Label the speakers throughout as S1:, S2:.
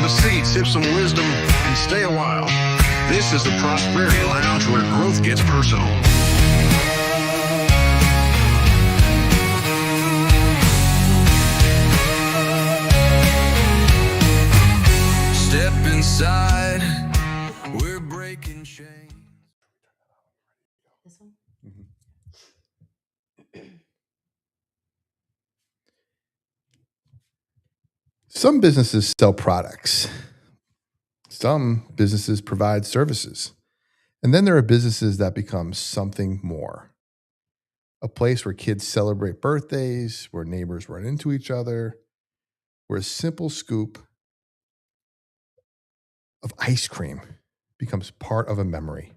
S1: a seat, sip some wisdom, and stay a while. This is the Prosperity Lounge, where growth gets personal. Step inside, we're breaking chains.
S2: This one?
S3: Some businesses sell products. Some businesses provide services. And then there are businesses that become something more. A place where kids celebrate birthdays, where neighbors run into each other, where a simple scoop of ice cream becomes part of a memory.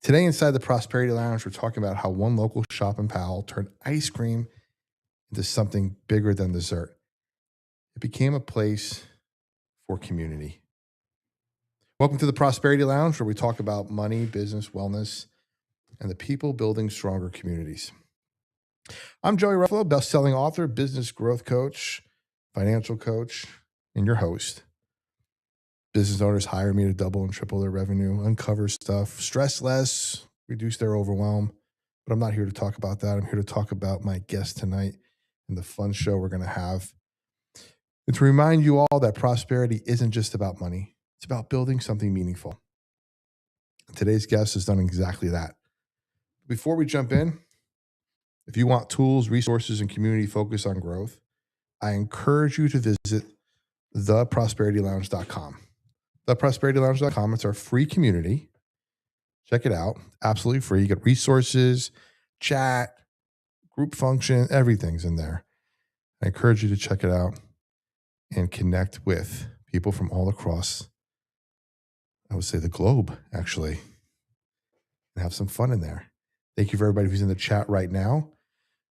S3: Today inside the Prosperity Lounge, we're talking about how one local shop in Powell turned ice cream into something bigger than dessert. It became a place for community. Welcome to the Prosperity Lounge, where we talk about money, business, wellness, and the people building stronger communities. I'm Joey Ruffalo, best-selling author, business growth coach, financial coach, and your host. Business owners hire me to double and triple their revenue, uncover stuff, stress less, reduce their overwhelm. But I'm not here to talk about that. I'm here to talk about my guest tonight and the fun show we're going to have. And to remind you all that prosperity isn't just about money. It's about building something meaningful. And today's guest has done exactly that. Before we jump in, if you want tools, resources, and community focus on growth, I encourage you to visit theprosperitylounge.com. Theprosperitylounge.com. It's our free community. Check it out. Absolutely free. You get resources, chat, group function, everything's in there. I encourage you to check it out and connect with people from all across, I would say the globe, actually, and have some fun in there. Thank you for everybody who's in the chat right now.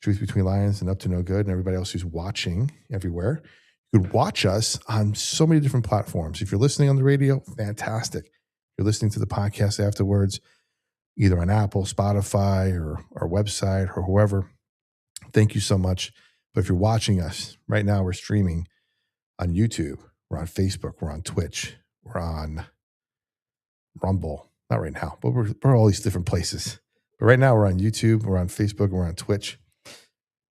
S3: Truth Between Lions and Up to No Good, and everybody else who's watching everywhere. You could watch us on so many different platforms. If you're listening on the radio, fantastic. If you're listening to the podcast afterwards, either on Apple, Spotify, or our website, or whoever, thank you so much. But if you're watching us right now, we're streaming on YouTube, we're on Facebook, we're on Twitch, we're on Rumble. Not right now, but we're all these different places. But right now, we're on YouTube, we're on Facebook, and we're on Twitch.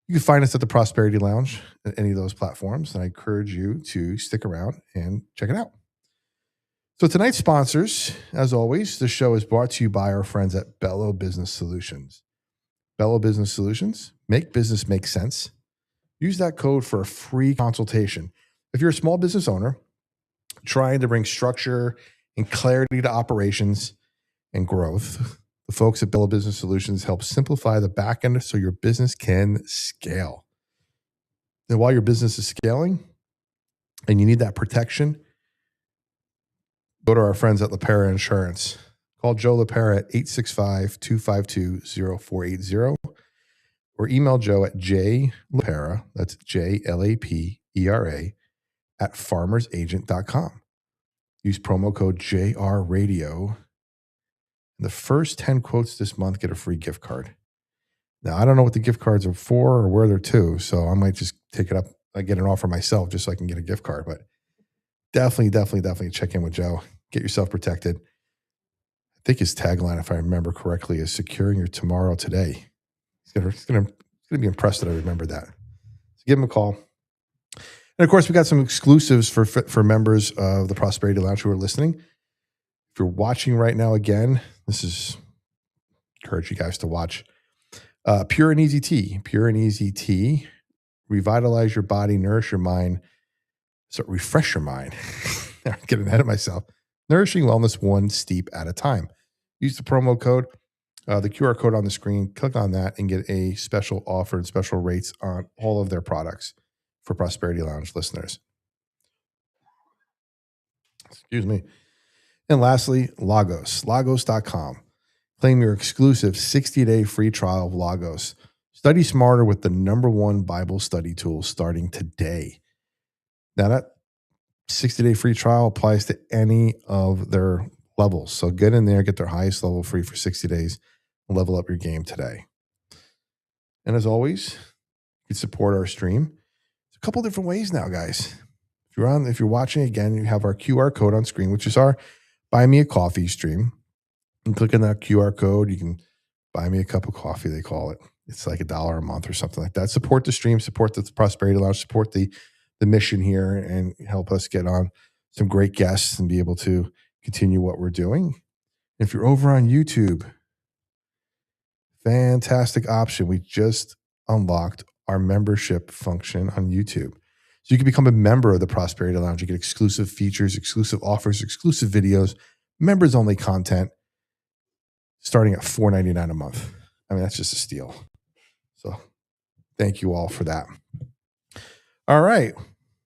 S3: You can find us at the Prosperity Lounge at any of those platforms, and I encourage you to stick around and check it out. So tonight's sponsors, as always, the show is brought to you by our friends at Bello Business Solutions. Bello Business Solutions, make business make sense. Use that code for a free consultation. If you're a small business owner trying to bring structure and clarity to operations and growth, the folks at Bello Business Solutions help simplify the back end so your business can scale. And while your business is scaling and you need that protection, go to our friends at LaPera Insurance. Call Joe LaPera at 865-252-0480 or email Joe at jlapera, that's JLAPERA, at farmersagent.com. Use promo code JRRadio. The first 10 quotes this month get a free gift card. Now, I don't know what the gift cards are for or where they're to, so I might just take it up. I get an offer myself just so I can get a gift card. But definitely check in with Joe. Get yourself protected. I think his tagline, if I remember correctly, is securing your tomorrow today. He's gonna be impressed that I remember that. So give him a call. And of course, we got some exclusives for members of the Prosperity Lounge who are listening. If you're watching right now, again, encourage you guys to watch Pure and Easy Tea. Pure and Easy Tea, revitalize your body, nourish your mind, so refresh your mind. I'm getting ahead of myself. Nourishing wellness one steep at a time. Use the promo code, the QR code on the screen. Click on that and get a special offer and special rates on all of their products for Prosperity Lounge listeners. Excuse me. And lastly, Lagos, lagos.com. Claim your exclusive 60-day free trial of Lagos. Study smarter with the #1 Bible study tool starting today. Now that 60-day free trial applies to any of their levels. So get in there, get their highest level free for 60 days, and level up your game today. And as always, you can support our stream. There's a couple different ways now, guys. If you're watching again, you have our QR code on screen, which is our Buy Me a Coffee stream. And click on that QR code. You can buy me a cup of coffee, they call it. It's like $1 a month or something like that. Support the stream, support the Prosperity Lounge, support the mission here, and help us get on some great guests and be able to continue what we're doing. If you're over on YouTube, fantastic option. We just unlocked our membership function on YouTube. So you can become a member of the Prosperity Lounge. You get exclusive features, exclusive offers, exclusive videos, members only content, starting at $4.99 a month. I mean, that's just a steal. So thank you all for that. All right.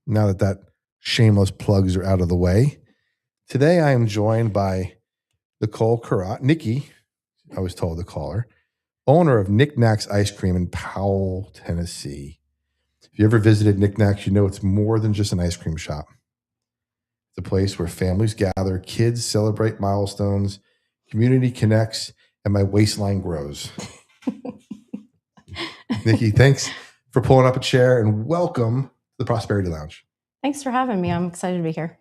S3: Now that shameless plugs are out of the way, today I am joined by Nicole Carrot, Nikki, I was told to call her, owner of NikNak's Ice Cream in Powell, Tennessee. If you ever visited NikNak's, you know it's more than just an ice cream shop. It's a place where families gather, kids celebrate milestones, community connects, and my waistline grows. Nikki, thanks for pulling up a chair, and welcome to the Prosperity Lounge.
S2: Thanks for having me. I'm excited to be here.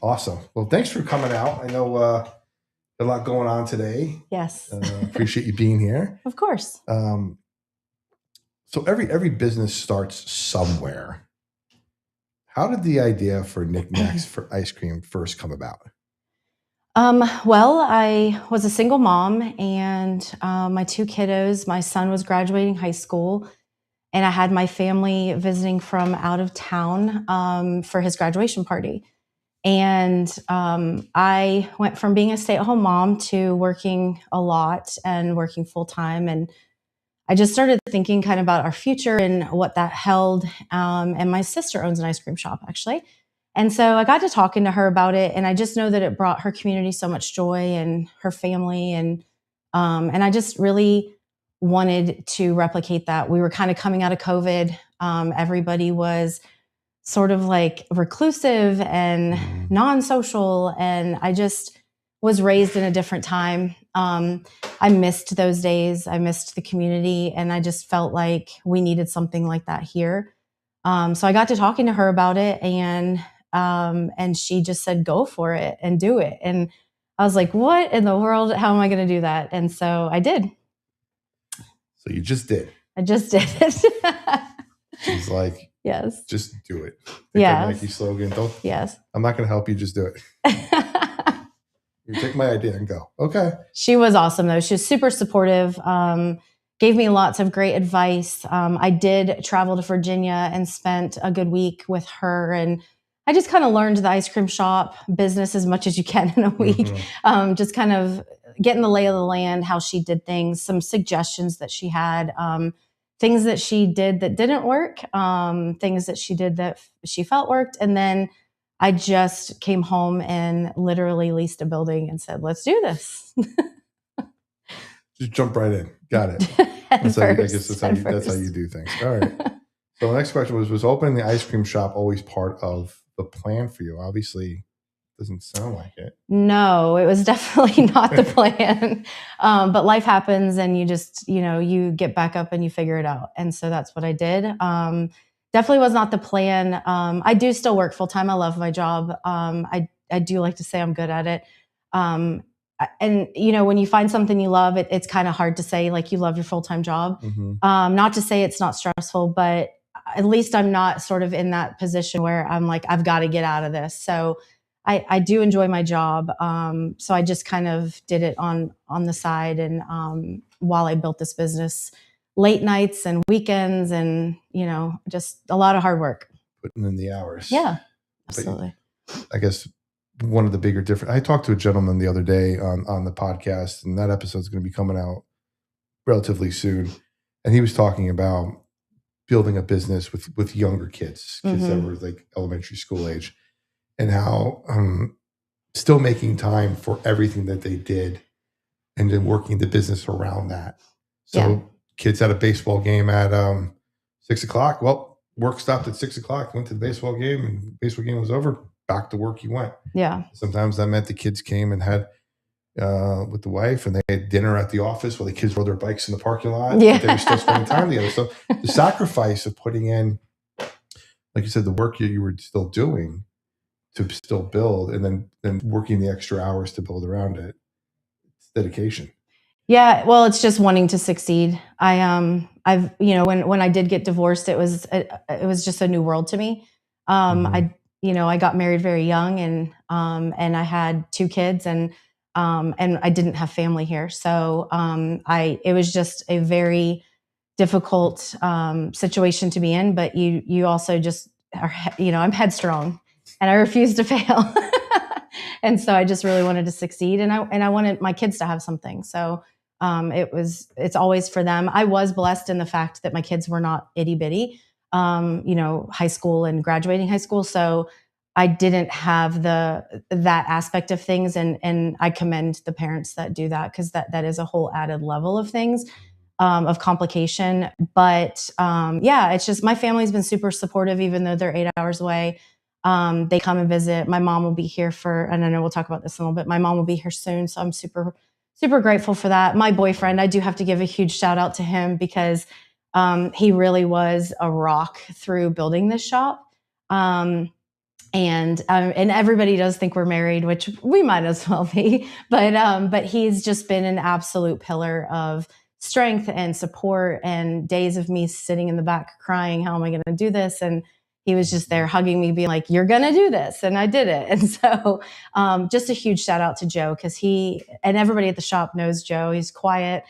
S3: Awesome. Well, thanks for coming out. I know a lot going on today.
S2: Yes.
S3: Appreciate you being here.
S2: Of course.
S3: So every business starts somewhere. How did the idea for NikNak's for ice cream first come about?
S2: Well, I was a single mom, and my 2 kiddos, my son was graduating high school, and I had my family visiting from out of town for his graduation party. And I went from being a stay-at-home mom to working a lot and working full-time. And I just started thinking kind of about our future and what that held. And my sister owns an ice cream shop, actually. And so I got to talking to her about it, and I just know that it brought her community so much joy and her family. And I just really wanted to replicate that. We were kind of coming out of COVID. Everybody was sort of like reclusive and non-social. And I just was raised in a different time. I missed those days. I missed the community, and I just felt like we needed something like that here. So I got to talking to her about it, and she just said, go for it and do it. And I was like, what in the world? How am I going to do that? And so I did.
S3: So you just did.
S2: I just did it.
S3: She's like,
S2: yes,
S3: just do it.
S2: Yeah.
S3: Nike slogan.
S2: Yes.
S3: I'm not going to help you. Just do it. You take my idea and go. Okay.
S2: She was awesome, though. She was super supportive. Gave me lots of great advice. I did travel to Virginia and spent a good week with her, and I just kind of learned the ice cream shop business as much as you can in a week. Mm-hmm. Just kind of getting the lay of the land, how she did things, some suggestions that she had, things that she did that didn't work, things that she did that she felt worked. And then I just came home and literally leased a building and said, let's do this.
S3: Just jump right in. Got it. I guess that's how you do things. All right. So the next question was opening the ice cream shop always part of the plan for you? Obviously, doesn't sound like it.
S2: No, it was definitely not the plan. But life happens, and you just, you get back up and you figure it out. And so that's what I did. Definitely was not the plan. I do still work full time. I love my job. I do like to say I'm good at it. And when you find something you love, it's kind of hard to say like you love your full-time job. Mm-hmm. Not to say it's not stressful, but at least I'm not sort of in that position where I'm like, I've got to get out of this. So I do enjoy my job. So I just kind of did it on the side. And while I built this business, late nights and weekends and, just a lot of hard work.
S3: Putting in the hours.
S2: Yeah, absolutely.
S3: I guess one of the bigger difference, I talked to a gentleman the other day on the podcast, and that episode is going to be coming out relatively soon. And he was talking about building a business with younger kids mm-hmm. that were like elementary school age, and how still making time for everything that they did and then working the business around that. So kids had a baseball game at 6 o'clock. Well, work stopped at 6 o'clock, went to the baseball game, and the baseball game was over. Back to work you went.
S2: Yeah. Sometimes
S3: that meant the kids came and had with the wife, and they had dinner at the office while the kids rode their bikes in the parking lot.
S2: Yeah.
S3: They were still spending time together. So the sacrifice of putting in like you said, the work you were still doing to still build, and then working the extra hours to build around it. It's dedication.
S2: Yeah, well, it's just wanting to succeed. I've, when I did get divorced, it was just a new world to me. I got married very young, and I had 2 kids, and I didn't have family here. So, it was just a very difficult situation to be in. But you also just are, I'm headstrong, and I refuse to fail. And so I just really wanted to succeed, and I wanted my kids to have something. So it's always for them. I was blessed in the fact that my kids were not itty bitty, high school and graduating high school. So I didn't have that aspect of things, and I commend the parents that do that, because that is a whole added level of things, of complication. But yeah, it's just my family's been super supportive, even though they're 8 hours away. They come and visit. My mom will be here and I know we'll talk about this in a little bit. My mom will be here soon, so I'm super, super grateful for that. My boyfriend, I do have to give a huge shout out to him, because he really was a rock through building this shop. And everybody does think we're married, which we might as well be. But he's just been an absolute pillar of strength and support, and days of me sitting in the back crying, how am I going to do this? And he was just there hugging me, being like, you're going to do this. And I did it. And so just a huge shout out to Joe, because he and everybody at the shop knows Joe. He's quiet.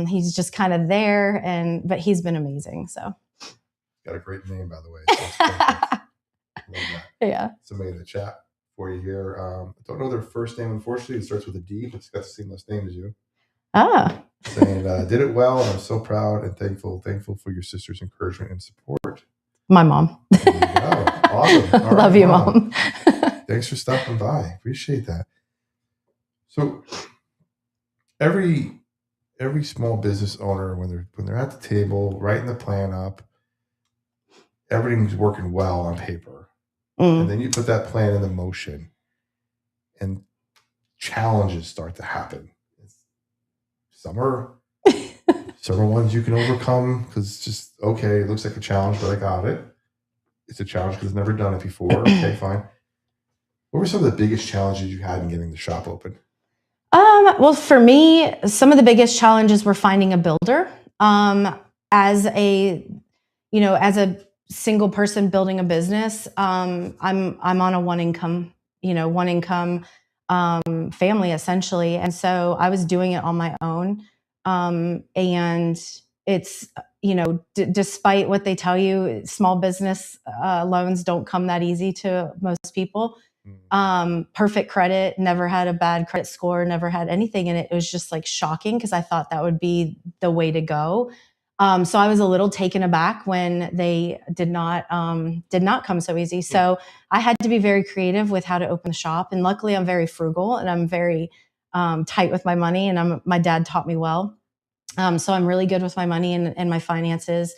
S2: He's just kind of there, but he's been amazing. So
S3: Got a great name, by the way. So it's perfect. Love that.
S2: yeah.
S3: Somebody in the chat for you here. I don't know their first name, unfortunately. It starts with a D, but it's got the same last name as you. Saying, did it well, and I'm so proud and thankful for your sister's encouragement and support.
S2: My mom.
S3: There you go. Awesome. All
S2: Love
S3: right,
S2: you, Mom.
S3: Thanks for stopping by. Appreciate that. So every small business owner, when they're at the table, writing the plan up, everything's working well on paper. And then you put that plan into motion, and challenges start to happen. Some are ones you can overcome because it's just, okay, it looks like a challenge, but I got it. It's a challenge because I've never done it before. Okay, fine. What were some of the biggest challenges you had in getting the shop open?
S2: Well, for me, some of the biggest challenges were finding a builder. As a single person building a business, I'm on a one income family essentially, and so I was doing it on my own. And it's despite what they tell you, small business loans don't come that easy to most people. Perfect credit, never had a bad credit score, never had anything, and it was just like shocking, because I thought that would be the way to go. So I was a little taken aback when they did not come so easy. So I had to be very creative with how to open the shop. And luckily I'm very frugal, and I'm very tight with my money, and my dad taught me well. So I'm really good with my money and my finances.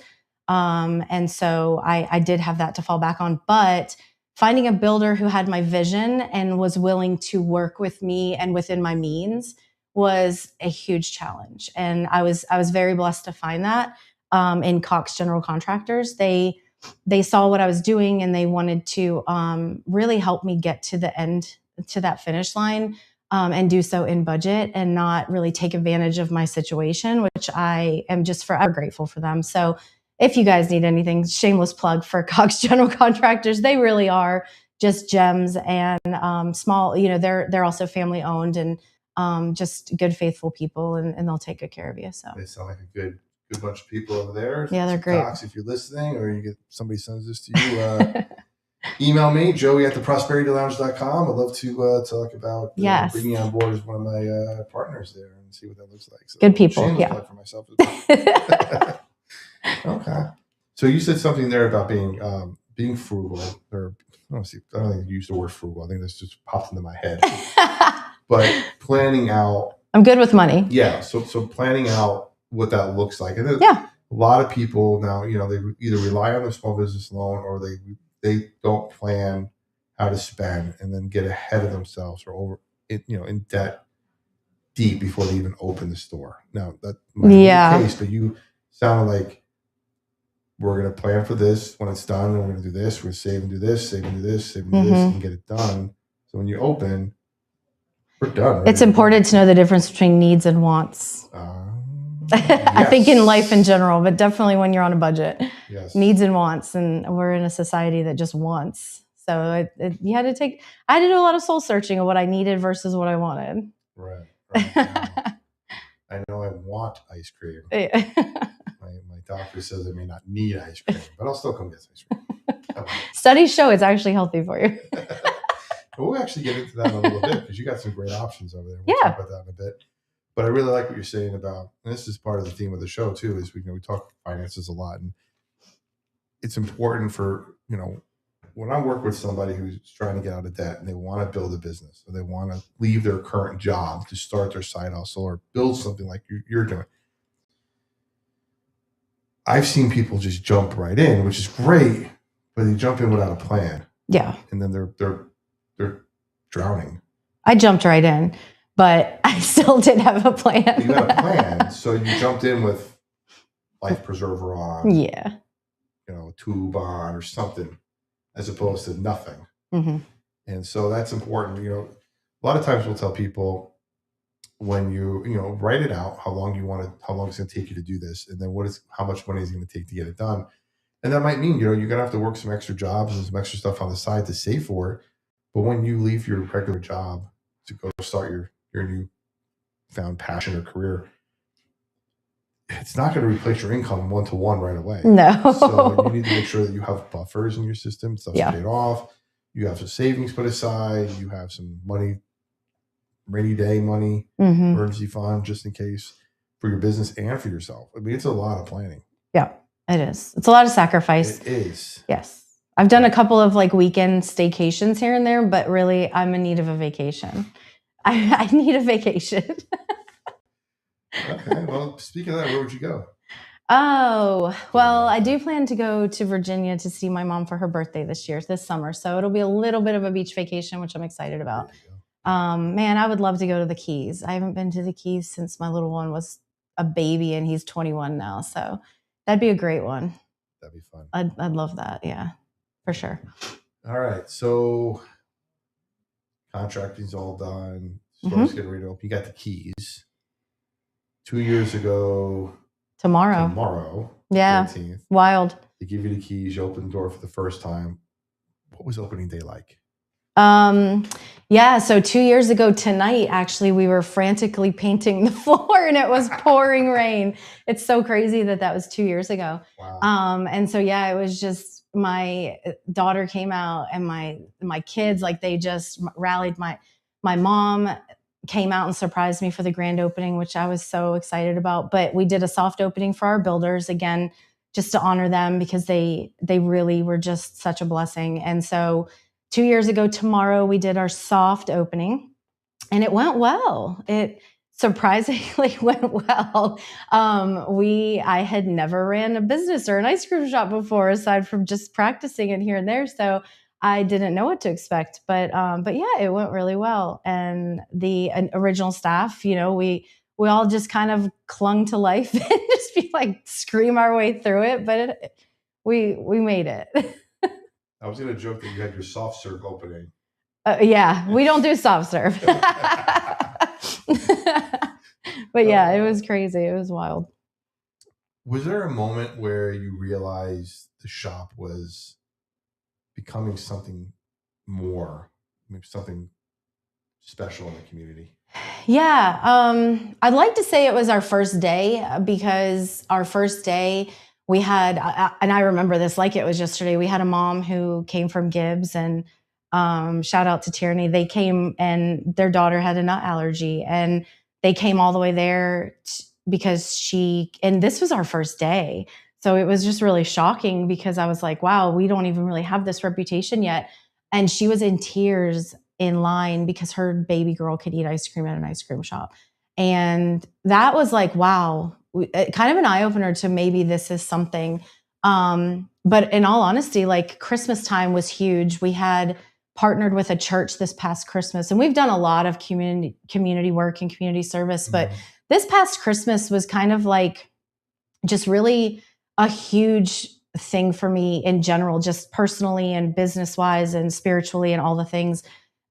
S2: And so I did have that to fall back on. But finding a builder who had my vision and was willing to work with me and within my means was a huge challenge. And I was very blessed to find that in Cox General Contractors. They saw what I was doing, and they wanted to really help me get to the end, to that finish line, and do so in budget, and not really take advantage of my situation, which I am just forever grateful for them. So if you guys need anything, shameless plug for Cox General Contractors. They really are just gems, and small, they're also family owned, and just good, faithful people, and they'll take good care of you. So
S3: they sound like a good bunch of people over there.
S2: Yeah, they're great.
S3: Cox, if you're listening, or somebody sends this to you, email me, joey@theprosperitylounge.com. I'd love to talk about bringing you on board as one of my partners there, and see what that looks like. So
S2: good people.
S3: Yeah. For myself as well. Okay. So you said something there about being frugal, or I don't think you used the word frugal. I think this just popped into my head. But planning out.
S2: I'm good with money.
S3: Yeah. So planning out what that looks like. And a lot of people now, they either rely on their small business loan, or they don't plan how to spend, and then get ahead of themselves, or in debt deep before they even open the store. Now that might be the case, but you sounded like we're going to plan for this when it's done. And we're going to do this. We're going to save and do this, save and do this, save and do this, and get it done. So when you open, we're done.
S2: It's important to know the difference between needs and wants. I think in life in general, but definitely when you're on a budget, needs and wants. And we're in a society that just wants. So you had to I had to do a lot of soul searching of what I needed versus what I wanted.
S3: Right. I know I want ice cream. My doctor says I may not need ice cream, but I'll still come get ice cream.
S2: Studies show it's actually healthy for you.
S3: We'll actually get into that in a little bit because you got some great options over there. We'll talk about that in a bit. But I really like what you're saying about, and this is part of the theme of the show too, is we talk finances a lot, and it's important for, when I work with somebody who's trying to get out of debt and they want to build a business or they want to leave their current job to start their side hustle or build something like you're doing. I've seen people just jump right in, which is great, but they jump in without a plan.
S2: Yeah.
S3: And then they're drowning.
S2: I jumped right in, but I still didn't have a plan.
S3: You had a plan, so you jumped in with life preserver on.
S2: Yeah.
S3: A tube on or something, as opposed to nothing. And so that's important. A lot of times we'll tell people when you write it out how long it's going to take you to do this, and then how much money is it going to take to get it done. And that might mean you're going to have to work some extra jobs and some extra stuff on the side to save for it. But when you leave your regular job to go start your new found passion or career, it's not going to replace your income one-to-one right away.
S2: No.
S3: So you need to make sure that you have buffers in your system, stuff's paid off, you have some savings put aside, you have some money, rainy day money, emergency fund, just in case, for your business and for yourself. I mean, it's a lot of planning. Yeah,
S2: it is. It's a lot of sacrifice.
S3: It is.
S2: Yes. I've done a couple of weekend staycations here and there, but really I'm in need of a vacation. I need a vacation.
S3: Okay. Well, speaking of that, where would you go?
S2: Oh, well, I do plan to go to Virginia to see my mom for her birthday this summer. So it'll be a little bit of a beach vacation, which I'm excited about. Man, I would love to go to the Keys. I haven't been to the Keys since my little one was a baby, and he's 21 now. So that'd be a great one.
S3: That'd be fun.
S2: I'd love that. Yeah, for sure.
S3: All right. So contracting's all done. Store's getting ready to open. You got the keys. 2 years ago. Tomorrow.
S2: Yeah.
S3: 18th,
S2: wild.
S3: They give you the keys. You open the door for the first time. What was opening day like?
S2: Yeah. So 2 years ago tonight, actually, we were frantically painting the floor and it was pouring rain. It's so crazy that was 2 years ago.
S3: Wow.
S2: And so, yeah, it was just, my daughter came out and my kids, they just rallied. My mom came out and surprised me for the grand opening, which I was so excited about. But we did a soft opening for our builders, again, just to honor them because they really were just such a blessing. And so 2 years ago tomorrow, we did our soft opening and it went well. It surprisingly went well. I had never ran a business or an ice cream shop before, aside from just practicing it here and there. So I didn't know what to expect, but yeah, it went really well. And the original staff, we all just kind of clung to life and just scream our way through it. But we made it.
S3: I was going to joke that you had your soft serve opening.
S2: Yeah, we don't do soft serve. But yeah, it was crazy. It was wild.
S3: Was there a moment where you realized the shop was becoming something more, something special in the community?
S2: Yeah. I'd like to say it was our first day, because our first day we had, and I remember this like it was yesterday, we had a mom who came from Gibbs, and shout out to Tierney. They came and their daughter had a nut allergy, and they came all the way there because and this was our first day. So it was just really shocking because I was like, wow, we don't even really have this reputation yet. And she was in tears in line because her baby girl could eat ice cream at an ice cream shop. And that was like, wow, kind of an eye opener to maybe this is something. But in all honesty, Christmas time was huge. We had partnered with a church this past Christmas, and we've done a lot of community work and community service. But this past Christmas was kind of just really a huge thing for me in general, just personally and business wise and spiritually and all the things.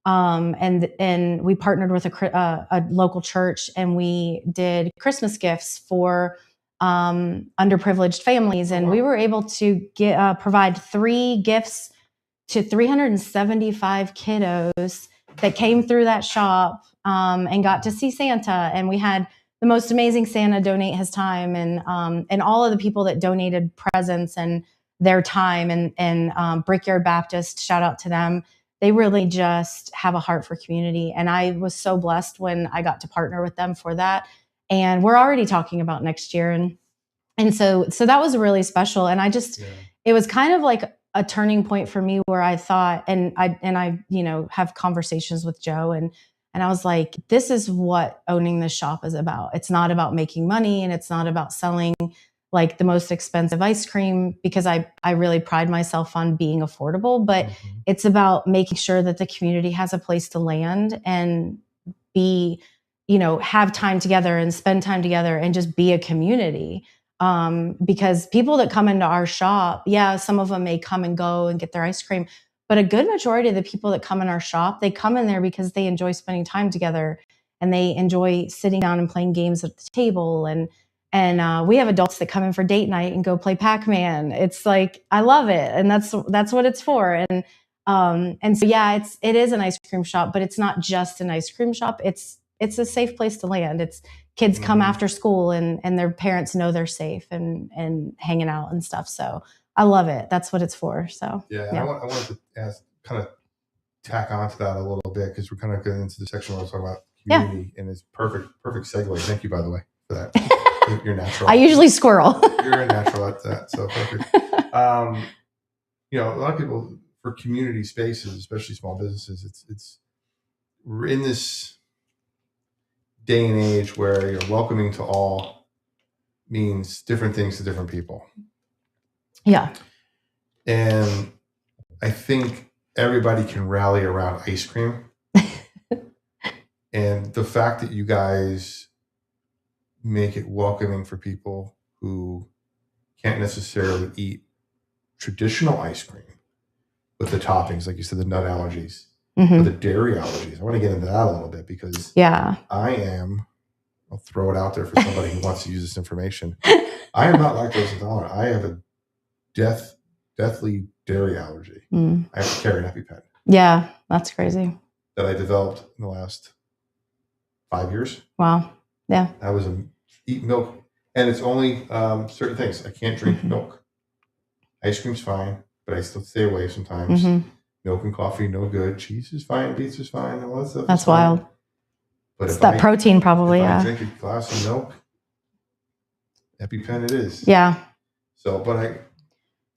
S2: And we partnered with a local church, and we did Christmas gifts for underprivileged families, and we were able to provide 3 gifts to 375 kiddos that came through that shop and got to see Santa. And we had the most amazing Santa donate his time, and all of the people that donated presents and their time, and Brickyard Baptist, shout out to them. They really just have a heart for community. And I was so blessed when I got to partner with them for that. And we're already talking about next year. And so that was really special. And it was kind of like a turning point for me, where I thought, and I, have conversations with Joe, and I was like, this is what owning this shop is about. It's not about making money, and it's not about selling like the most expensive ice cream, because I really pride myself on being affordable, but it's about making sure that the community has a place to land and be, have time together and spend time together and just be a community. Because people that come into our shop, some of them may come and go and get their ice cream, but a good majority of the people that come in our shop, they come in there because they enjoy spending time together, and they enjoy sitting down and playing games at the table. And we have adults that come in for date night and go play Pac-Man. It's like, I love it. And that's what it's for. And so, it is an ice cream shop, but it's not just an ice cream shop. It's a safe place to land. It's kids come after school, and their parents know they're safe and hanging out and stuff. So I love it. That's what it's for. So
S3: I wanted to ask, kind of tack onto that a little bit, because we're kind of getting into the section where we're talking about community, and it's perfect segue. Thank you, by the way, for that. You're natural.
S2: I usually squirrel.
S3: You're a natural at that, so perfect. A lot of people, for community spaces, especially small businesses, it's we're in this day and age where you're welcoming to all means different things to different people.
S2: Yeah.
S3: And I think everybody can rally around ice cream. And the fact that you guys make it welcoming for people who can't necessarily eat traditional ice cream with the toppings, like you said, the nut allergies, or the dairy allergies. I want to get into that a little bit, because I'll throw it out there for somebody who wants to use this information. I am not lactose intolerant. I have a deathly dairy allergy. I have to carry an EpiPen.
S2: Yeah, that's crazy.
S3: That I developed in the last 5 years.
S2: Wow. Yeah.
S3: I was eat milk, and it's only certain things. I can't drink milk. Ice cream's fine, but I still stay away sometimes. Milk and coffee, no good. Cheese is fine. Pizza's fine. All that stuff.
S2: That's wild.
S3: But
S2: it's that protein, probably.
S3: If I drink a glass of milk, EpiPen it is.
S2: Yeah.
S3: So, but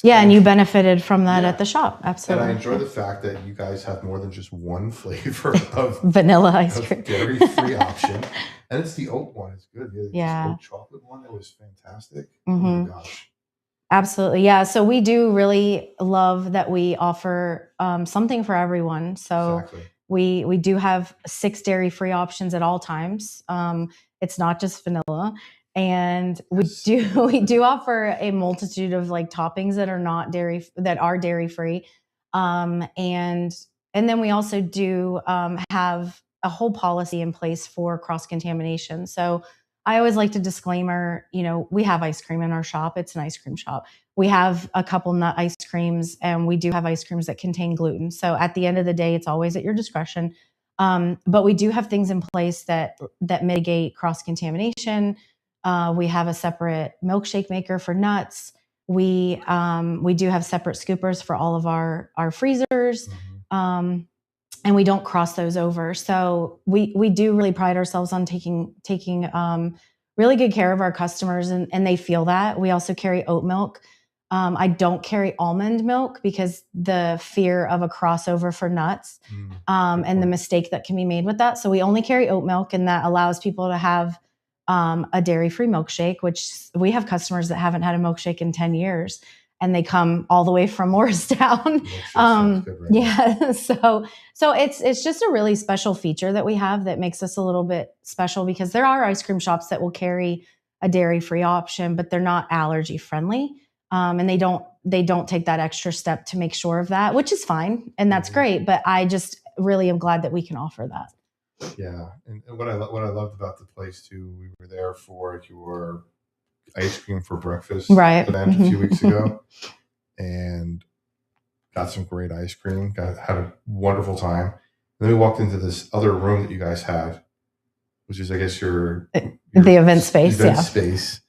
S2: and you benefited from that at the shop. Absolutely.
S3: And I enjoy the fact that you guys have more than just one flavor of
S2: vanilla ice cream,
S3: dairy-free option. And it's the oat one. It's good.
S2: Yeah.
S3: The oat chocolate one, that was fantastic. Oh my gosh.
S2: Absolutely. Yeah. So we do really love that we offer something for everyone. So we do have 6 dairy-free options at all times. It's not just vanilla. And we do offer a multitude of like toppings that are dairy free. And then we also do have a whole policy in place for cross-contamination. So I always like to disclaimer, we have ice cream in our shop. It's an ice cream shop. We have a couple nut ice creams, and we do have ice creams that contain gluten. So at the end of the day, it's always at your discretion. But we do have things in place that mitigate cross-contamination. We have a separate milkshake maker for nuts. We do have separate scoopers for all of our freezers. And we don't cross those over. So we do really pride ourselves on taking really good care of our customers, and they feel that. We also carry oat milk. I don't carry almond milk because the fear of a crossover for nuts and the mistake that can be made with that. So we only carry oat milk, and that allows people to have a dairy-free milkshake, which we have customers that haven't had a milkshake in 10 years. And they come all the way from Morristown. So it's just a really special feature that we have that makes us a little bit special, because there are ice cream shops that will carry a dairy-free option, but they're not allergy friendly. and they don't take that extra step to make sure of that, which is fine, and that's great. But I just really am glad that we can offer that.
S3: Yeah, and what I loved about the place too, we were there for your ice cream for breakfast event a few weeks ago, and got some great ice cream. Had a wonderful time. And then we walked into this other room that you guys had, which is, I guess, your
S2: the event space.
S3: Space.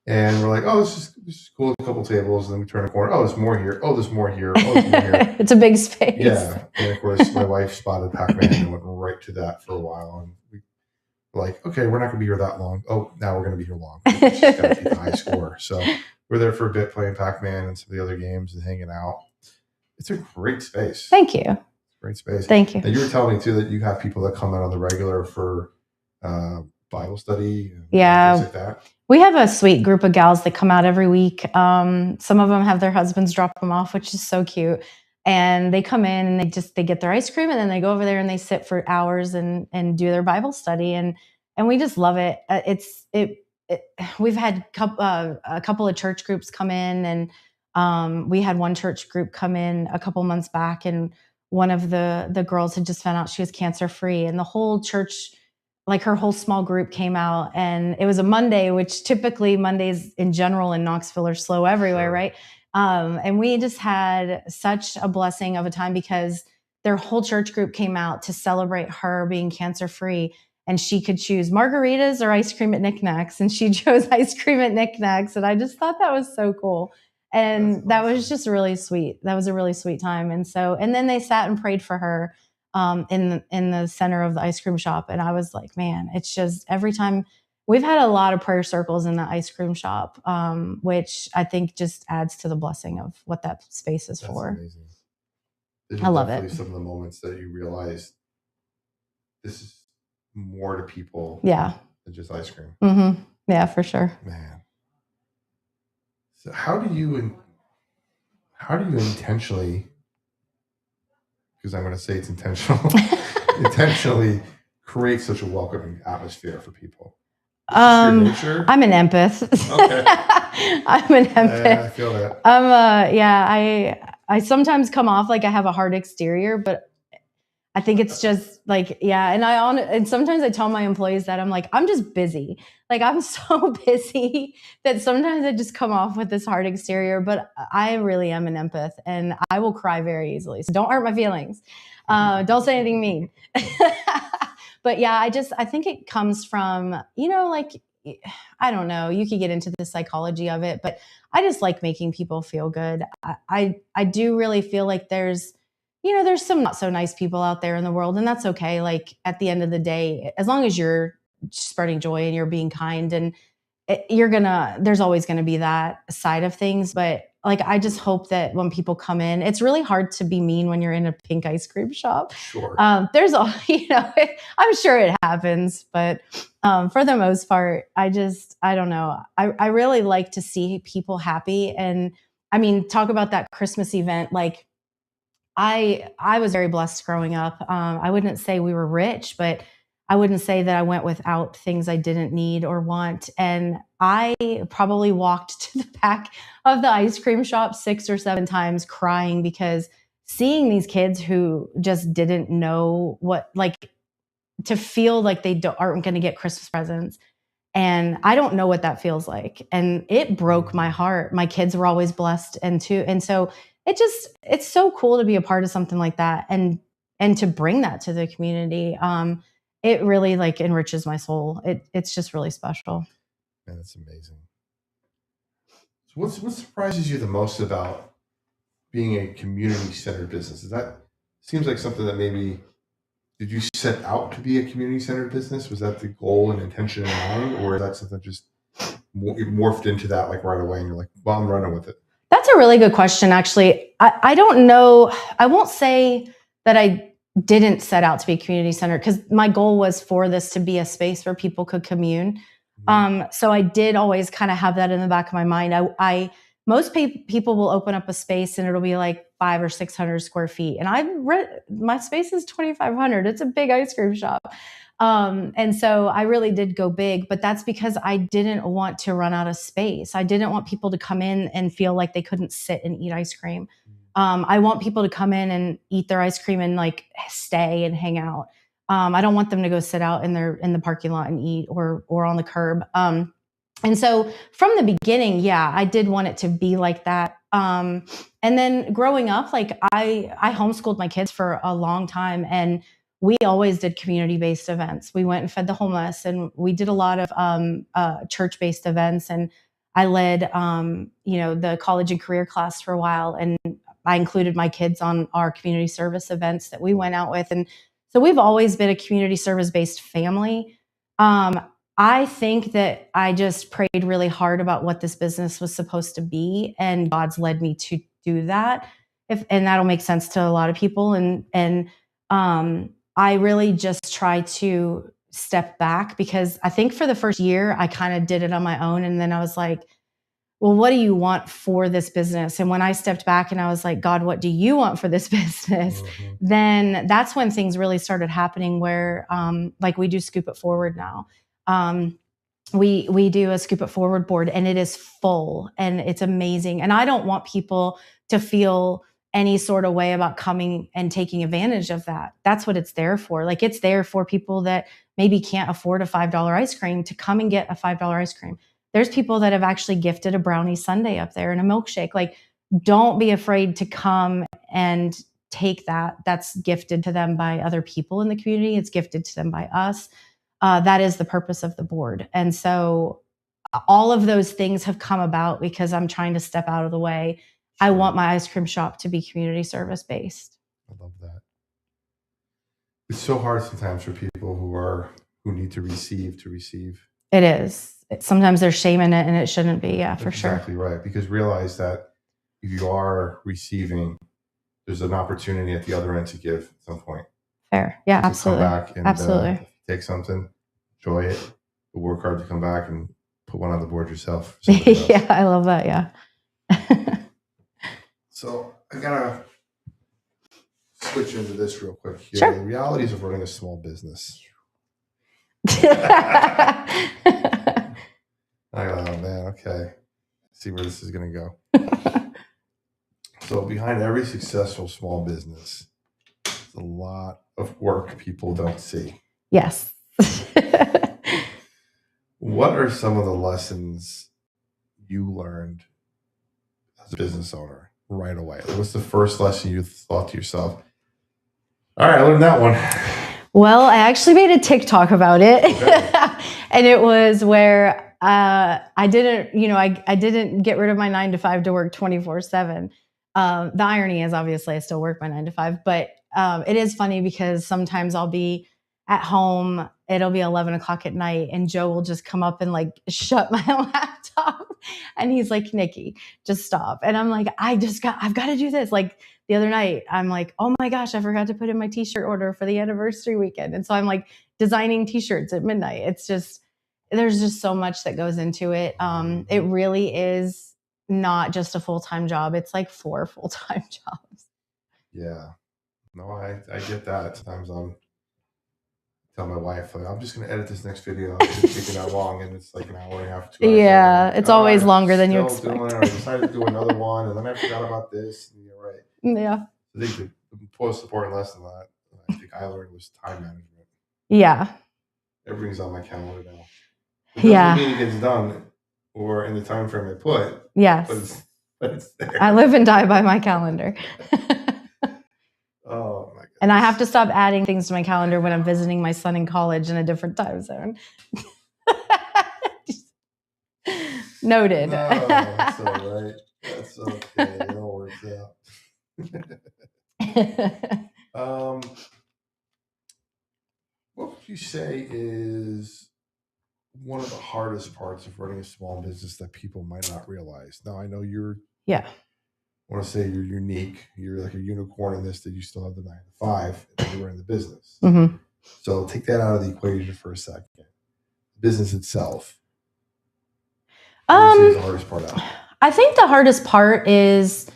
S3: And we're like, oh, this is cool. A couple tables, and then we turn a corner. Oh, there's more here. Oh, there's more here. Oh, there's more here.
S2: It's a big space.
S3: Yeah, and of course, my wife spotted Pac-Man and went right to that for a while. And we were like, okay, we're not going to be here that long. Oh, now we're going to be here long. We just got to keep the high score. So we're there for a bit playing Pac-Man and some of the other games and hanging out. It's a great space.
S2: Thank you.
S3: Great space.
S2: Thank you.
S3: And you were telling me too that you have people that come out on the regular for Bible study and things like that.
S2: We have a sweet group of gals that come out every week. Some of them have their husbands drop them off, which is so cute. And they come in and they get their ice cream, and then they go over there and they sit for hours and do their Bible study. And we just love it. We've had a couple of church groups come in, and we had one church group come in a couple months back, and one of the girls had just found out she was cancer free, and the whole church, like her whole small group, came out. And it was a Monday, which typically Mondays in general in Knoxville are slow everywhere, sure. Right? And we just had such a blessing of a time because their whole church group came out to celebrate her being cancer free. And she could choose margaritas or ice cream at NikNak's, and she chose ice cream at NikNak's. And I just thought that was so cool. And awesome. That was just really sweet. That was a really sweet time. And then they sat and prayed for her in the center of the ice cream shop. And I was like, man, it's just every time we've had a lot of prayer circles in the ice cream shop, which I think just adds to the blessing of what that space is for.
S3: Amazing.
S2: I love it.
S3: Some of the moments that you realize this is more to people
S2: than
S3: just ice cream.
S2: Mm-hmm. Yeah, for sure.
S3: Man. So how do you intentionally, because I'm going to say it's intentional, intentionally create such a welcoming atmosphere for people? Your nature?
S2: I'm an empath.
S3: Okay.
S2: I'm an empath.
S3: Yeah, I feel that.
S2: I sometimes come off like I have a hard exterior, but I think it's just like, and sometimes I tell my employees that I'm like, I'm just busy. Like, I'm so busy that sometimes I just come off with this hard exterior, but I really am an empath, and I will cry very easily. So don't hurt my feelings. Don't say anything mean. But yeah, I think it comes from, like, I don't know, you could get into the psychology of it, but I just like making people feel good. I do really feel like there's some not so nice people out there in the world, and that's okay. Like, at the end of the day, as long as you're spreading joy and you're being kind, and there's always gonna be that side of things. But like, I just hope that when people come in, it's really hard to be mean when you're in a pink ice cream shop.
S3: Sure.
S2: There's I'm sure it happens, but for the most part, I don't know. I really like to see people happy. And I mean, talk about that Christmas event. Like, I was very blessed growing up. I wouldn't say we were rich, but I wouldn't say that I went without things I didn't need or want. And I probably walked to the back of the ice cream shop 6 or 7 times crying, because seeing these kids who just didn't know what, like, to feel like they aren't going to get Christmas presents. And I don't know what that feels like. And it broke my heart. My kids were always blessed. And so it's so cool to be a part of something like that, and to bring that to the community. It really, like, enriches my soul. It's just really special.
S3: Man, that's amazing. So what surprises you the most about being a community-centered business? Seems like something that maybe, did you set out to be a community-centered business? Was that the goal and intention in mind, or is that something just morphed into that, like, right away, and you're like, well, I'm running with it?
S2: That's a really good question, actually. I don't know. I won't say that I didn't set out to be community centered, because my goal was for this to be a space where people could commune. So I did always kind of have that in the back of my mind. most people will open up a space and it'll be like 500 or 600 square feet. And my space is 2,500. It's a big ice cream shop. And so I really did go big, but that's because I didn't want to run out of space. I didn't want people to come in and feel like they couldn't sit and eat ice cream. I want people to come in and eat their ice cream and like stay and hang out. I don't want them to go sit out in the parking lot and eat or on the curb. And so from the beginning, yeah, I did want it to be like that. And then growing up, like I homeschooled my kids for a long time, and we always did community-based events. We went and fed the homeless, and we did a lot of church-based events. And I led, the college and career class for a while, and I included my kids on our community service events that we went out with. And so we've always been a community service-based family. I think that I just prayed really hard about what this business was supposed to be, and God's led me to do that. And that'll make sense to a lot of people. And I really just try to step back, because I think for the first year I kind of did it on my own, and then I was like, well, what do you want for this business? And when I stepped back and I was like, God, what do you want for this business? Mm-hmm. Then that's when things really started happening, where like we do Scoop It Forward now. We do a Scoop It Forward board, and it is full and it's amazing. And I don't want people to feel any sort of way about coming and taking advantage of that. That's what it's there for. Like, it's there for people that maybe can't afford a $5 ice cream to come and get a $5 ice cream. There's people that have actually gifted a brownie sundae up there and a milkshake. Like, don't be afraid to come and take that. That's gifted to them by other people in the community. It's gifted to them by us. That is the purpose of the board. And so all of those things have come about because I'm trying to step out of the way. Sure. I want my ice cream shop to be community service based.
S3: I love that. It's so hard sometimes for people who need to receive.
S2: It is. Sometimes there's shame in it, and it shouldn't be. Yeah, for sure.
S3: Exactly right. Because realize that if you are receiving, there's an opportunity at the other end to give at some point.
S2: Fair. Yeah, absolutely.
S3: Come back and,
S2: absolutely.
S3: Take something, enjoy it, but work hard to come back and put one on the board yourself.
S2: Yeah, I love that. Yeah.
S3: So I gotta switch into this real quick here.
S2: Sure.
S3: The realities of running a small business. Oh man, okay. Let's see where this is gonna go. So behind every successful small business, there's a lot of work people don't see.
S2: Yes.
S3: What are some of the lessons you learned as a business owner right away? What's the first lesson you thought to yourself, all right, I learned that one?
S2: Well, I actually made a TikTok about it. Okay. And it was where I didn't get rid of my 9-to-5 to work 24/7. The irony is, obviously, I still work my 9-to-5, but it is funny because sometimes I'll be at home, it'll be 11 o'clock at night, and Joe will just come up and like shut my laptop. And he's like, Nikki, just stop. And I'm like, I've got to do this. Like the other night, I'm like, oh my gosh, I forgot to put in my t-shirt order for the anniversary weekend. And so I'm like designing t-shirts at midnight. It's just, there's just so much that goes into it. It really is not just a full-time job. It's like 4 full-time jobs.
S3: Yeah. No, I get that. Sometimes I'm tell my wife, like, I'm just going to edit this next video. It's taking that long, and it's like an hour and a half, 2 hours.
S2: Yeah, it's always longer than you expect.
S3: I decided to do another one, and then I forgot about this. And you're right.
S2: Yeah.
S3: I think the most important lesson that I think I learned was time management.
S2: Yeah.
S3: Everything's on my calendar now. It doesn't mean it gets done or in the time frame I put.
S2: Yes.
S3: But it's there.
S2: I live and die by my calendar.
S3: Oh my God.
S2: And I have to stop adding things to my calendar when I'm visiting my son in college in a different time zone. Noted.
S3: No, that's all right. That's okay. It all works out. What would you say is one of the hardest parts of running a small business that people might not realize? Now, I know I want to say you're unique. You're like a unicorn in this, that you still have the 9-to-5 and you were in the business.
S2: Mm-hmm.
S3: So take that out of the equation for a second. The business itself. What is the hardest part out?
S2: I think the hardest part is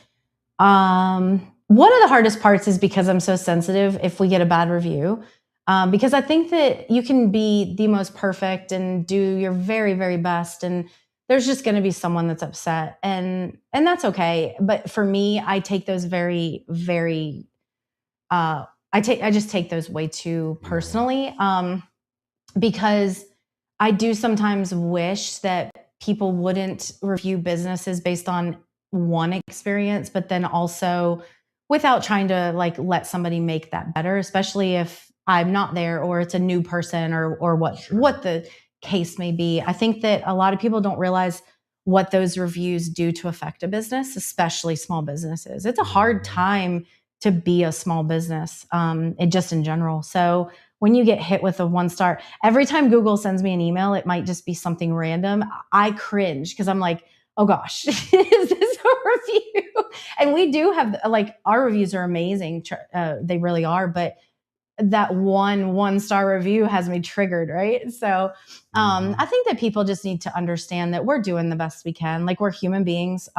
S2: one of the hardest parts is because I'm so sensitive if we get a bad review. Because I think that you can be the most perfect and do your very, very best, and there's just going to be someone that's upset, and that's okay. But for me, I take those very, very. I just take those way too personally, because I do sometimes wish that people wouldn't review businesses based on one experience, but then also without trying to like let somebody make that better, especially if I'm not there or it's a new person or what the case may be. I think that a lot of people don't realize what those reviews do to affect a business, especially small businesses. It's a hard time to be a small business, just in general. So when you get hit with a 1-star, every time Google sends me an email, it might just be something random. I cringe because I'm like, oh gosh, is this a review? And we do have, like, our reviews are amazing. They really are. But that 1-star review has me triggered, right? So I think that people just need to understand that we're doing the best we can. Like, we're human beings.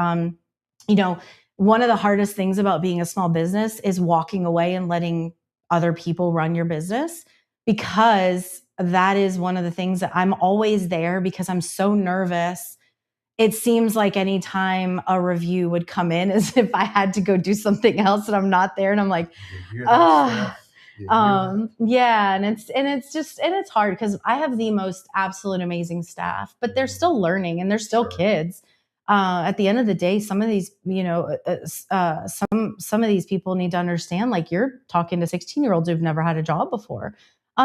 S2: One of the hardest things about being a small business is walking away and letting other people run your business, because that is one of the things that I'm always there because I'm so nervous. It seems like anytime a review would come in as if I had to go do something else and I'm not there, and I'm like, yeah, and it's hard because I have the most absolute amazing staff, but they're still learning and they're still kids. At the end of the day, some of these, some of these people need to understand, like, you're talking to 16-year-olds who've never had a job before.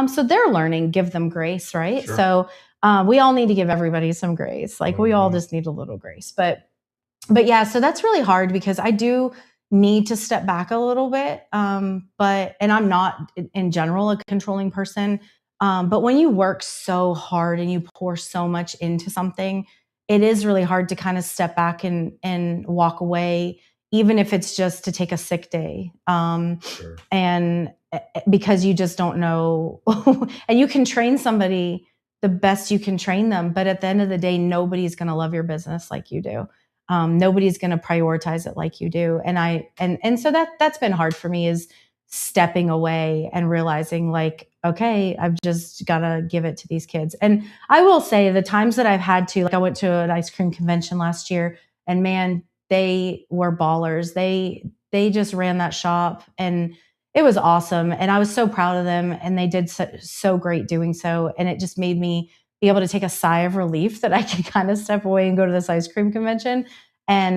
S2: So they're learning, give them grace, right?
S3: Sure.
S2: So we all need to give everybody some grace. Like, we all just need a little grace. But yeah, so that's really hard because I do need to step back a little bit. And I'm not in general a controlling person. But when you work so hard and you pour so much into something, it is really hard to kind of step back and walk away, even if it's just to take a sick day.
S3: Sure.
S2: And because you just don't know, and you can train somebody the best you can train them, but at the end of the day, nobody's going to love your business like you do. Nobody's going to prioritize it like you do. And so that's been hard for me, is stepping away and realizing, like, okay, I've just got to give it to these kids. And I will say, the times that I've had to, like, I went to an ice cream convention last year, and man, they were ballers. They just ran that shop, and it was awesome. And I was so proud of them, and they did so great doing so. And it just made me be able to take a sigh of relief that I could kind of step away and go to this ice cream convention. And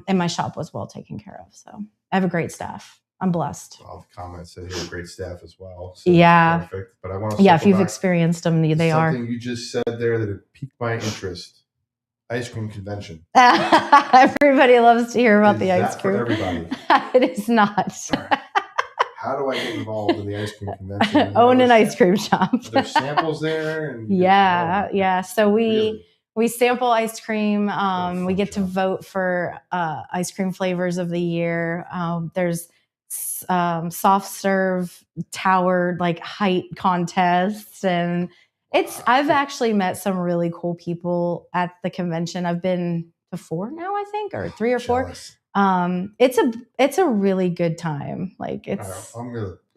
S2: my shop was well taken care of. So I have a great staff. I'm blessed.
S3: All the comments said you have great staff as well. So
S2: yeah.
S3: Perfect. But I want to
S2: if you've experienced them, they are.
S3: Something you just said there that it piqued my interest. Ice cream convention.
S2: Everybody loves to hear about the ice cream.
S3: For everybody?
S2: It is not.
S3: Sorry. How do I get involved in the ice cream convention?
S2: Own an ice cream shop.
S3: There's samples there. And
S2: yeah. So
S3: really?
S2: we sample ice cream. We get to vote for ice cream flavors of the year. There's soft serve tower, like, height contests, and I've actually met some really cool people at the convention. I've been to 4 now, I think, or 3 or 4. It's a really good time. Like, it's.
S3: I'm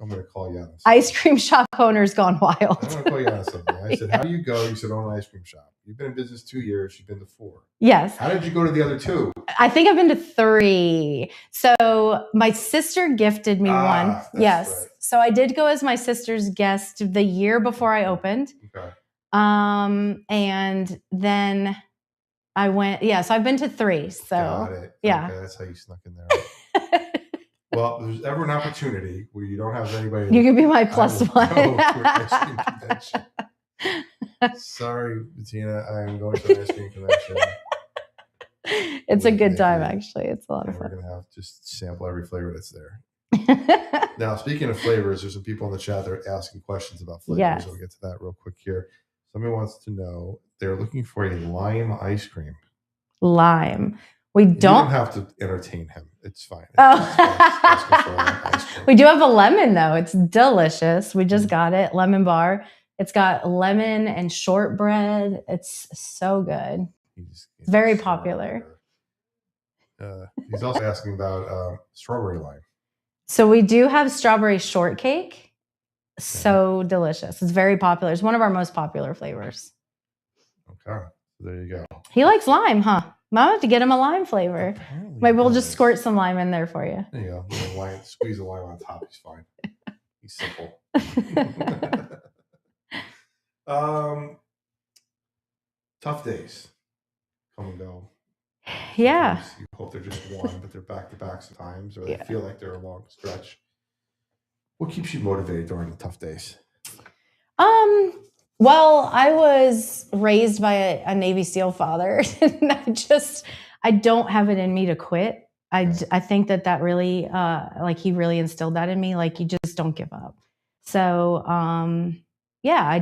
S3: gonna call you on this.
S2: Ice cream shop owners gone wild.
S3: I'm gonna call you on something. I said, how do you go? You said, own an ice cream shop. You've been in business 2 years. You've been to 4.
S2: Yes.
S3: How did you go to the other 2?
S2: I think I've been to 3. So my sister gifted me one. Yes. Right. So I did go as my sister's guest the year before I opened.
S3: Okay.
S2: And then I went. Yeah. So I've been to 3. So
S3: got it.
S2: Yeah.
S3: Okay, that's how you snuck in there. Well, there's ever an opportunity where you don't have anybody.
S2: You can be my plus one.
S3: Go to an ice cream convention. Sorry, Bettina, I am going to an ice cream convention.
S2: It's a good time, actually. It's a lot of fun.
S3: We're going to have just sample every flavor that's there. Now, speaking of flavors, there's some people in the chat that are asking questions about flavors.
S2: Yes.
S3: We'll get to that real quick here. Somebody wants to know, they're looking for a lime ice cream.
S2: Lime. We
S3: don't. You don't have to entertain him. It's fine.
S2: We do have a lemon, though. It's delicious. We just got it. Lemon bar. It's got lemon and shortbread. It's so good. Very popular.
S3: He's also asking about strawberry lime.
S2: So we do have strawberry shortcake. So delicious. It's very popular. It's one of our most popular flavors.
S3: Okay. There you go.
S2: He likes lime, huh? Might have to get him a lime flavor.
S3: Apparently
S2: Maybe we'll
S3: he
S2: just
S3: does.
S2: squirt some lime in there for you.
S3: There you go. Little lime, squeeze the lime on top. He's fine. He's simple. Tough days come and go.
S2: Yeah.
S3: Sometimes you hope they're just one, but they're back to back sometimes, or they feel like they're a long stretch. What keeps you motivated during the tough days?
S2: Well, I was raised by a Navy SEAL father, and I don't have it in me to quit. I think that really, like he really instilled that in me. Like you just don't give up. So, yeah,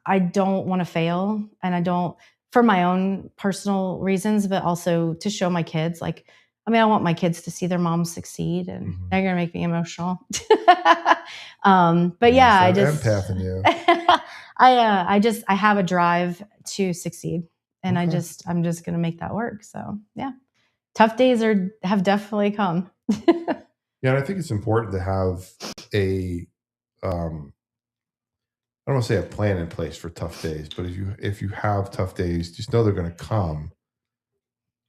S2: I don't want to fail, and I don't, for my own personal reasons, but also to show my kids, like, I mean, I want my kids to see their moms succeed, and they're going to make me emotional. But yeah, I just,
S3: empath in you.
S2: I have a drive to succeed, and I'm just going to make that work. So yeah, tough days have definitely come.
S3: Yeah. And I think it's important to have I don't want to say a plan in place for tough days, but if you have tough days, just know they're going to come,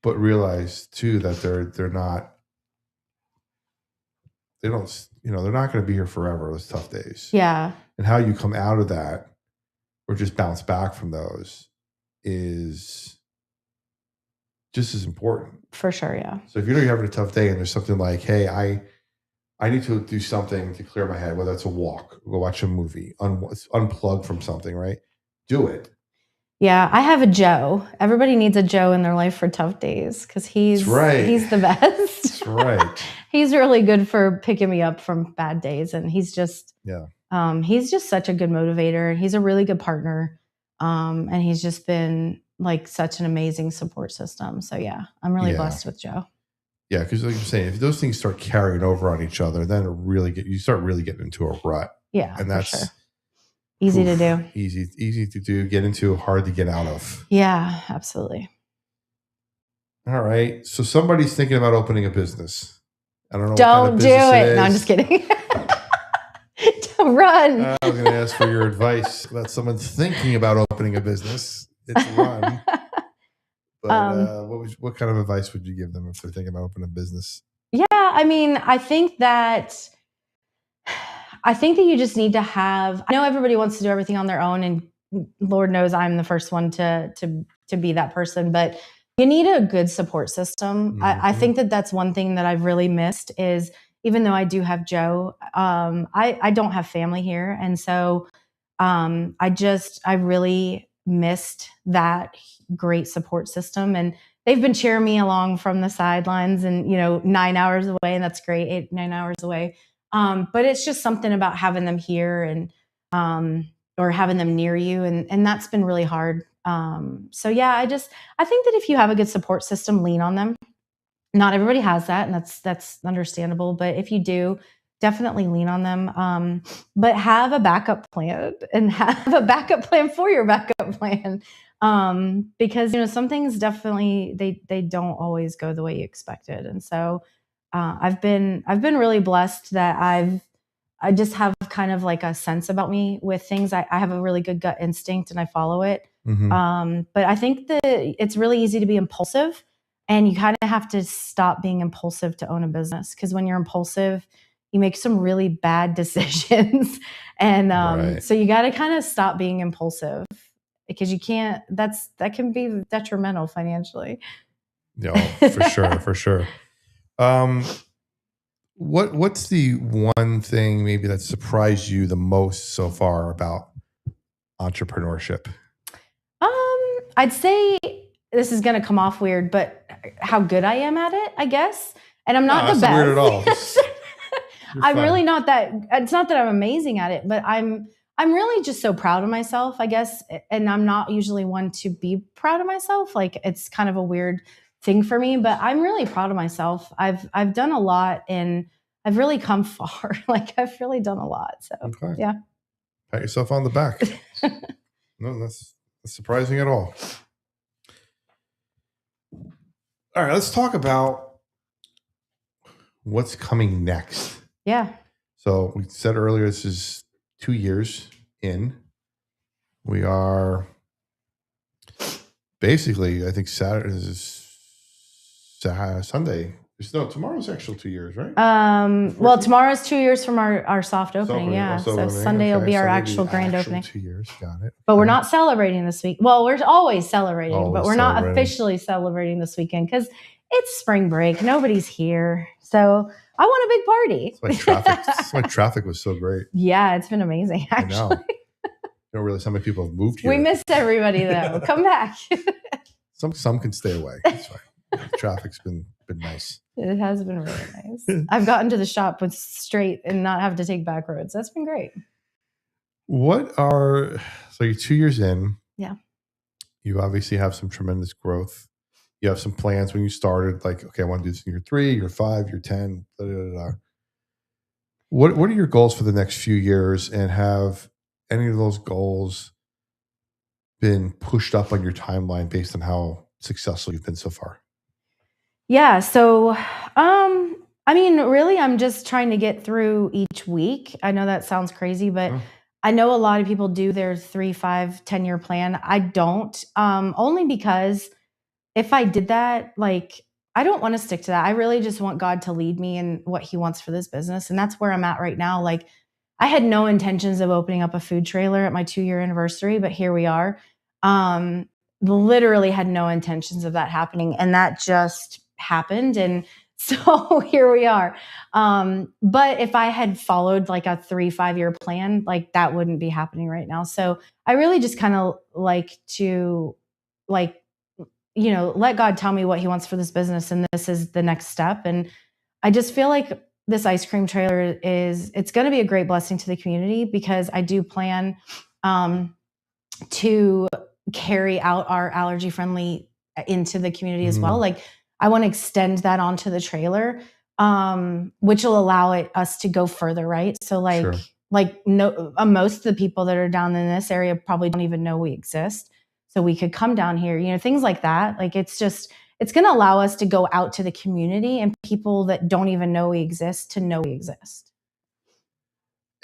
S3: but realize too that they're not going to be here forever. Those tough days.
S2: Yeah.
S3: And how you come out of that or just bounce back from those is just as important. For sure. Yeah. So if you're having a tough day and there's something like, hey, I need to do something to clear my head, whether it's a walk, go watch a movie, unplug from something, right? Do it. Yeah, I have a Joe. Everybody needs a Joe in their life for tough days because he's the best. That's right. He's really good for picking me up from bad days, and he's just such a good motivator. He's a really good partner, and he's just been like such an amazing support system. So yeah, I'm really blessed with Joe. Yeah, because like you're saying, if those things start carrying over on each other, then you start really getting into a rut. Yeah, and that's easy to do. Easy to do. Get into, hard to get out of. Yeah, absolutely. All right. So somebody's thinking about opening a business. I don't know. Don't do it. No, I'm just kidding. Don't run. I was going to ask for your advice about someone thinking about opening a business. It's run. But what kind of advice would you give them if they're thinking about opening a business? Yeah, I mean, I think that you just need to have. I know everybody wants to do everything on their own, and Lord knows I'm the first one to be that person. But you need a good support system. Mm-hmm. I think that's one thing that I've really missed is, even though I do have Joe, I don't have family here, and so I really missed that great support system. And they've been cheering me along from the sidelines, and 9 hours away, and that's great, 9 hours away. But it's just something about having them here and or having them near you, and that's been really hard. So yeah, I think that if you have a good support system, lean on them. Not everybody has that, and that's understandable. But if you do, definitely lean on them. But have a backup plan, and have a backup plan for your backup plan. Because some things definitely they don't always go the way you expected. And so I've been really blessed that I just have kind of like a sense about me with things. I have a really good gut instinct, and I follow it. Mm-hmm. But I think that it's really easy to be impulsive, and you kind of have to stop being impulsive to own a business, because when you're impulsive, you make some really bad decisions. And so you got to kind of stop being impulsive, because you can't, that can be detrimental financially. Yeah, for sure. For sure. What's the one thing maybe that surprised you the most so far about entrepreneurship? I'd say, this is going to come off weird, but how good I am at it, I guess. And I'm not the best. That's weird at all. I'm really not that. It's not that I'm amazing at it, but I'm really just so proud of myself, I guess. And I'm not usually one to be proud of myself. Like, it's kind of a weird thing for me, but I'm really proud of myself. I've done a lot, and I've really come far. Like, I've really done a lot. So yeah. Pat yourself on the back. No, that's surprising at all. All right, let's talk about what's coming next?
S2: Yeah.
S3: So we said earlier, this is 2 years in. We are basically, I think Saturday is Sunday. No, tomorrow's actual 2 years, right?
S2: Well, tomorrow's 2 years from our soft opening.
S3: Opening,
S2: Yeah.
S3: also
S2: So
S3: opening,
S2: Sunday will
S3: okay.
S2: be our
S3: Sunday
S2: actual
S3: the
S2: grand
S3: actual
S2: opening.
S3: 2 years. Got it.
S2: But we're
S3: Okay.
S2: not celebrating this week. Well, we're always celebrating, but
S3: Always
S2: we're not
S3: celebrating.
S2: officially celebrating this weekend because it's spring break. Nobody's here. So I want a big party.
S3: That's why traffic was so great.
S2: Yeah, it's been amazing,
S3: I know.
S2: actually.
S3: You don't realize how many people have moved here.
S2: We missed everybody, though. Come back.
S3: Some can stay away. That's fine. Traffic's been nice.
S2: It has been really nice. I've gotten to the shop with straight and not have to take back roads. That's been great.
S3: So you're 2 years in.
S2: Yeah.
S3: You obviously have some tremendous growth. You have some plans when you started, like, okay, I want to do this in year 3, year 5, year 10. Da, da, da, da. What are your goals for the next few years, and have any of those goals been pushed up on your timeline based on how successful you've been so far?
S2: Yeah. So, I mean, really, I'm just trying to get through each week. I know that sounds crazy, but I know a lot of people do their 3, 5, 10-year plan. I don't, only because if I did that, like, I don't want to stick to that. I really just want God to lead me in what he wants for this business. And that's where I'm at right now. Like, I had no intentions of opening up a food trailer at my 2-year anniversary, but here we are. Literally had no intentions of that happening. And that just happened. And so here we are. But if I had followed like a 3, 5-year plan, like that wouldn't be happening right now. So I really just kind of like to let God tell me what he wants for this business. And this is the next step. And I just feel like this ice cream trailer it's going to be a great blessing to the community, because I do plan to carry out our allergy friendly into the community as well. Like, I want to extend that onto the trailer, which will allow us to go further. Right. So most of the people that are down in this area probably don't even know we exist. So we could come down here, things like that. Like, it's going to allow us to go out to the community and people that don't even know we exist to know we exist.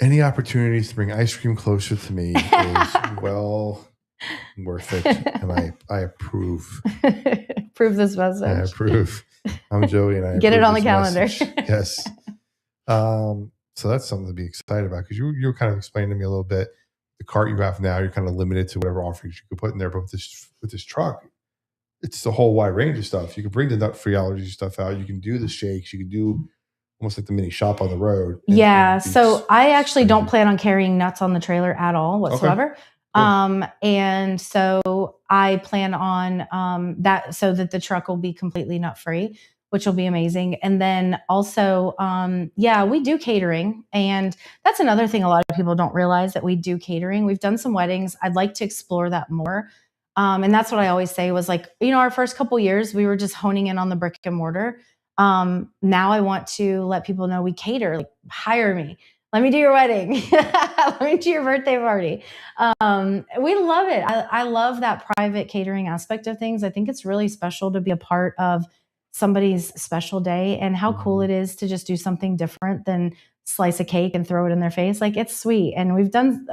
S3: Any opportunities to bring ice cream closer to me is well worth it. And I approve.
S2: Approve this message.
S3: I approve. I'm Joey, and I
S2: get it on the
S3: this
S2: calendar.
S3: message. Yes. So that's something to be excited about, because you were kind of explaining to me a little bit. The cart you have now, you're kind of limited to whatever offerings you could put in there. But with this truck, it's the whole wide range of stuff. You can bring the nut-free allergy stuff out. You can do the shakes. You can do almost like the mini shop on the road.
S2: So I actually don't plan on carrying nuts on the trailer at all whatsoever. Okay. Cool. And so I plan on that, so that the truck will be completely nut-free, which will be amazing. And then also, we do catering. And that's another thing a lot of people don't realize, that we do catering. We've done some weddings. I'd like to explore that more. And that's what I always say was, like, our first couple years, we were just honing in on the brick and mortar. Now I want to let people know we cater. Like, hire me. Let me do your wedding. Let me do your birthday party. We love it. I love that private catering aspect of things. I think it's really special to be a part of somebody's special day, and how cool it is to just do something different than slice a cake and throw it in their face. Like, it's sweet. And we've done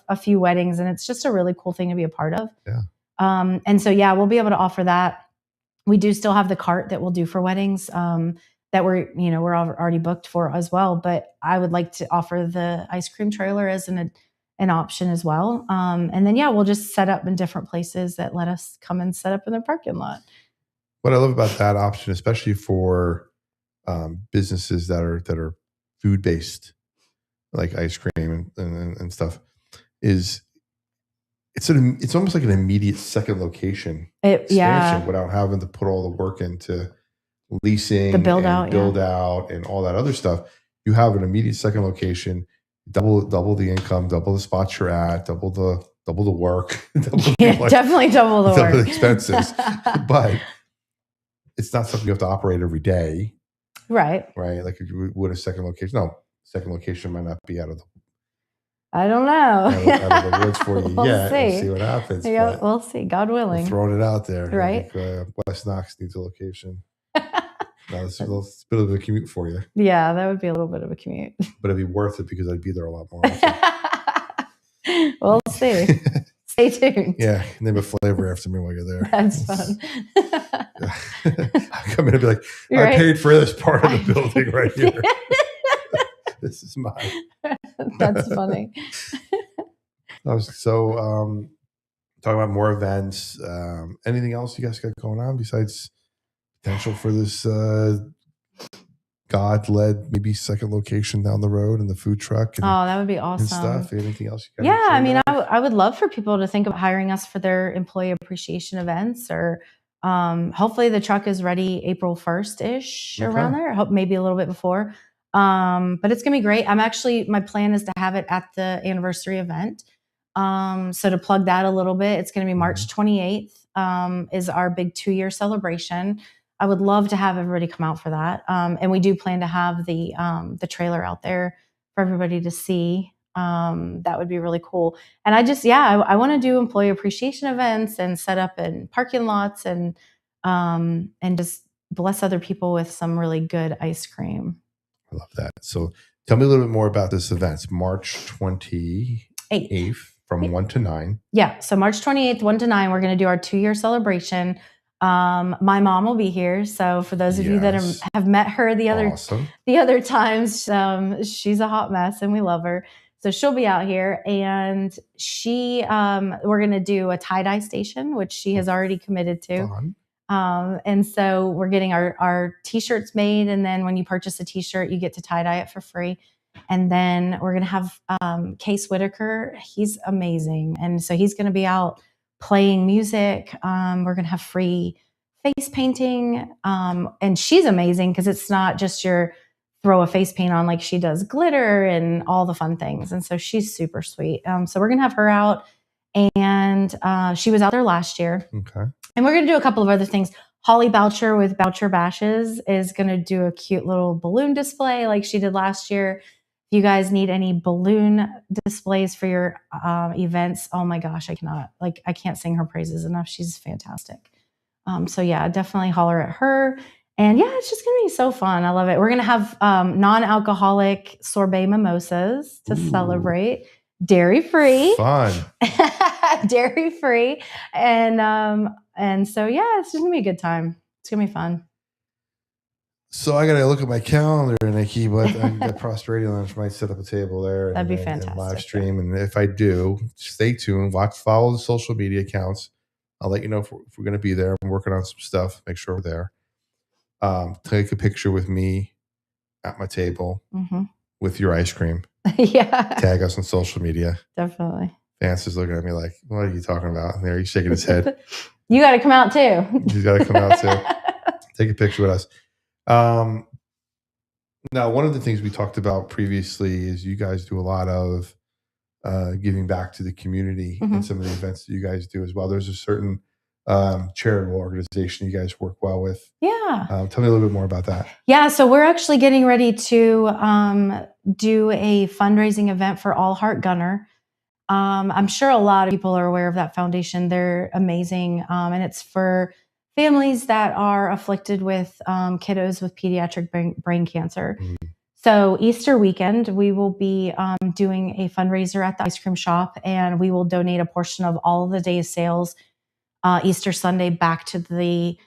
S2: a few weddings, and it's just a really cool thing to be a part of.
S3: Yeah.
S2: And so, we'll be able to offer that. We do still have the cart that we'll do for weddings, that we're already booked for as well. But I would like to offer the ice cream trailer as an option as well. And then, we'll just set up in different places that let us come and set up in their parking lot.
S3: What I love about that option, especially for businesses that are food based, like ice cream and stuff, is it's almost like an immediate second location expansion without having to put all the work into leasing, the build out, and all that other stuff. You have an immediate second location, double the income, double the spots you're at, double the work,
S2: definitely double the work,
S3: double the expenses. But it's not something you have to operate every day, right? Like if you would a second location. No, second location might not be out of the.
S2: I don't know.
S3: Out of the woods for you yet. We'll see what happens.
S2: Yeah, we'll see. God willing.
S3: Throwing it out there.
S2: Right.
S3: I think, West Knox needs a location. No, it's a bit of a commute for you.
S2: Yeah, that would be a little bit of a commute.
S3: But it'd be worth it because I'd be there a lot more often.
S2: We'll see. Stay tuned.
S3: Yeah, name a flavor after me while you're there.
S2: That's fun.
S3: I come in and be like,
S2: Right.
S3: I paid for this part of the building right here. This is mine.
S2: That's funny.
S3: So, talking about more events. Anything else you guys got going on besides potential for this God-led maybe second location down the road and the food truck? And,
S2: Oh, that would be
S3: and
S2: awesome.
S3: stuff. Anything else you got?
S2: Yeah, I mean, I would love for people to think of hiring us for their employee appreciation events, or hopefully the truck is ready April 1st-ish, around there. I hope maybe a little bit before. But it's gonna be great. My plan is to have it at the anniversary event. So to plug that a little bit, it's gonna be March 28th, is our big 2-year celebration. I would love to have everybody come out for that. And we do plan to have the trailer out there for everybody to see. That would be really cool. And I want to do employee appreciation events and set up in parking lots and just bless other people with some really good ice cream.
S3: I love that. So tell me a little bit more about this event. It's March 28th from 1 to 9.
S2: Yeah. So March 28th, 1 to 9, we're going to do our 2-year celebration. My mom will be here. So for those of you that have met her the other times, she's a hot mess and we love her. So she'll be out here, and we're going to do a tie-dye station, which she has already committed to. And so we're getting our t-shirts made. And then when you purchase a t-shirt, you get to tie-dye it for free. And then we're going to have Case Whitaker. He's amazing. And so he's going to be out playing music. We're going to have free face painting. And she's amazing because it's not just your throw a face paint on, like she does glitter and all the fun things. And so she's super sweet. So we're going to have her out. And she was out there last year.
S3: Okay.
S2: And we're going to do a couple of other things. Holly Boucher with Boucher Bashes is going to do a cute little balloon display like she did last year. If you guys need any balloon displays for your events, oh my gosh, I can't sing her praises enough. She's fantastic. So yeah, definitely holler at her. And yeah, it's just going to be so fun. I love it. We're going to have non-alcoholic sorbet mimosas to celebrate. Dairy-free.
S3: Fun.
S2: Dairy-free. And so, yeah, it's just going to be a good time. It's going to be fun.
S3: So I got to look at my calendar, Nikki, but the Prosperity Lounge might set up a table there.
S2: That'd be fantastic.
S3: And live stream. And if I do, stay tuned. Follow the social media accounts. I'll let you know if we're going to be there. I'm working on some stuff. Make sure we're there. Take a picture with me at my table with your ice cream.
S2: Yeah.
S3: Tag us on social media.
S2: Definitely.
S3: Vance is looking at me like, what are you talking about? And there he's shaking his head.
S2: You got to come out too.
S3: He's got to come out too. Take a picture with us. Now, one of the things we talked about previously is you guys do a lot of giving back to the community in some of the events that you guys do as well. There's a certain charitable organization you guys work well with.
S2: Yeah.
S3: Tell me a little bit more about that.
S2: Yeah. So we're actually getting ready to do a fundraising event for All Heart Gunner. I'm sure a lot of people are aware of that foundation. They're amazing. And it's for families that are afflicted with kiddos with pediatric brain cancer. So Easter weekend, we will be doing a fundraiser at the ice cream shop, and we will donate a portion of all of the day's sales Easter Sunday back to the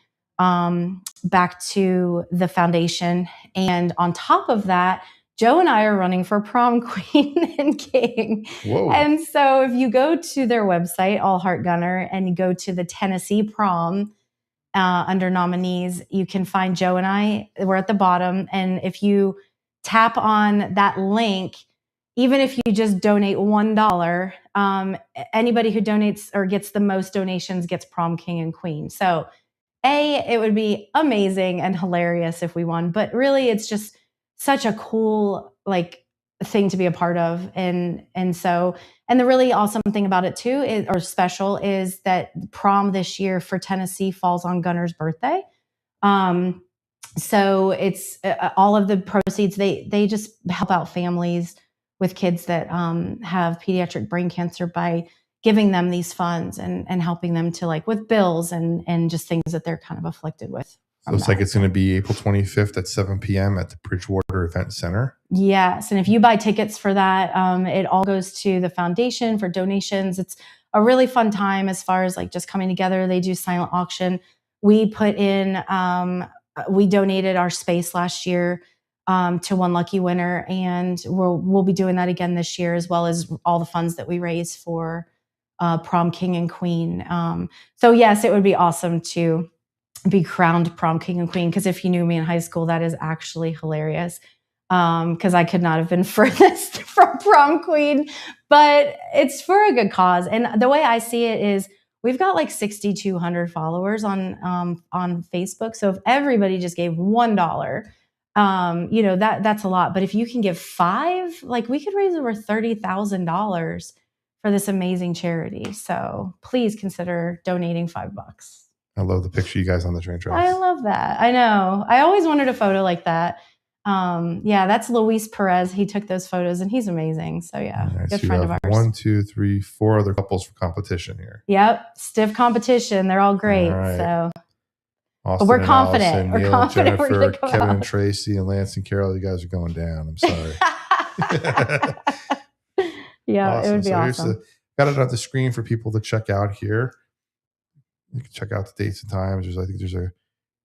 S2: foundation. And on top of that, Joe and I are running for prom queen and king.
S3: Whoa.
S2: And so if you go to their website, All Heart Gunner, and you go to the Tennessee prom under nominees, you can find Joe and I. We're at the bottom. And if you tap on that link, even if you just donate $1, anybody who donates or gets the most donations gets prom king and queen. So it would be amazing and hilarious if we won, but really it's just such a cool thing to be a part of. And the really awesome thing about it too is that prom this year for Tennessee falls on Gunner's birthday. So it's all of the proceeds, they just help out families with kids that have pediatric brain cancer by giving them these funds and helping them to with bills and just things that they're kind of afflicted with.
S3: Looks like it's going to be April 25th at 7 p.m. at the Bridgewater Event Center.
S2: Yes. And if you buy tickets for that, it all goes to the foundation for donations. It's a really fun time as far as like just coming together. They do silent auction. We put in, we donated our space last year to one lucky winner, and we'll be doing that again this year, as well as all the funds that we raise for prom king and queen. So yes, it would be awesome to be crowned prom king and queen, because if you knew me in high school, that is actually hilarious. Because I could not have been furthest from prom queen, but it's for a good cause. And the way I see it is, we've got like 6,200 followers on Facebook. So if everybody just gave $1, that's a lot. But if you can give $5, like we could raise over $30,000 for this amazing charity. So please consider donating $5.
S3: I love the picture you guys on the train tracks.
S2: I love that. I know. I always wanted a photo like that. That's Luis Perez. He took those photos and he's amazing. So yeah,
S3: Nice.
S2: good
S3: You
S2: friend of
S3: have
S2: ours.
S3: 1, 2, 3, 4 other couples for competition here.
S2: Yep. Stiff competition. They're all great.
S3: All right.
S2: So
S3: Austin
S2: we're
S3: and
S2: confident.
S3: Allison,
S2: We're
S3: Neil
S2: confident
S3: and
S2: we're
S3: Jennifer,
S2: gonna go
S3: Kevin
S2: out.
S3: and Tracy, and Lance and Carol. You guys are going down. I'm sorry.
S2: Yeah,
S3: Awesome.
S2: it would be
S3: So here's
S2: awesome.
S3: got it on the screen for people to check out here. You can check out the dates and times. I think there's a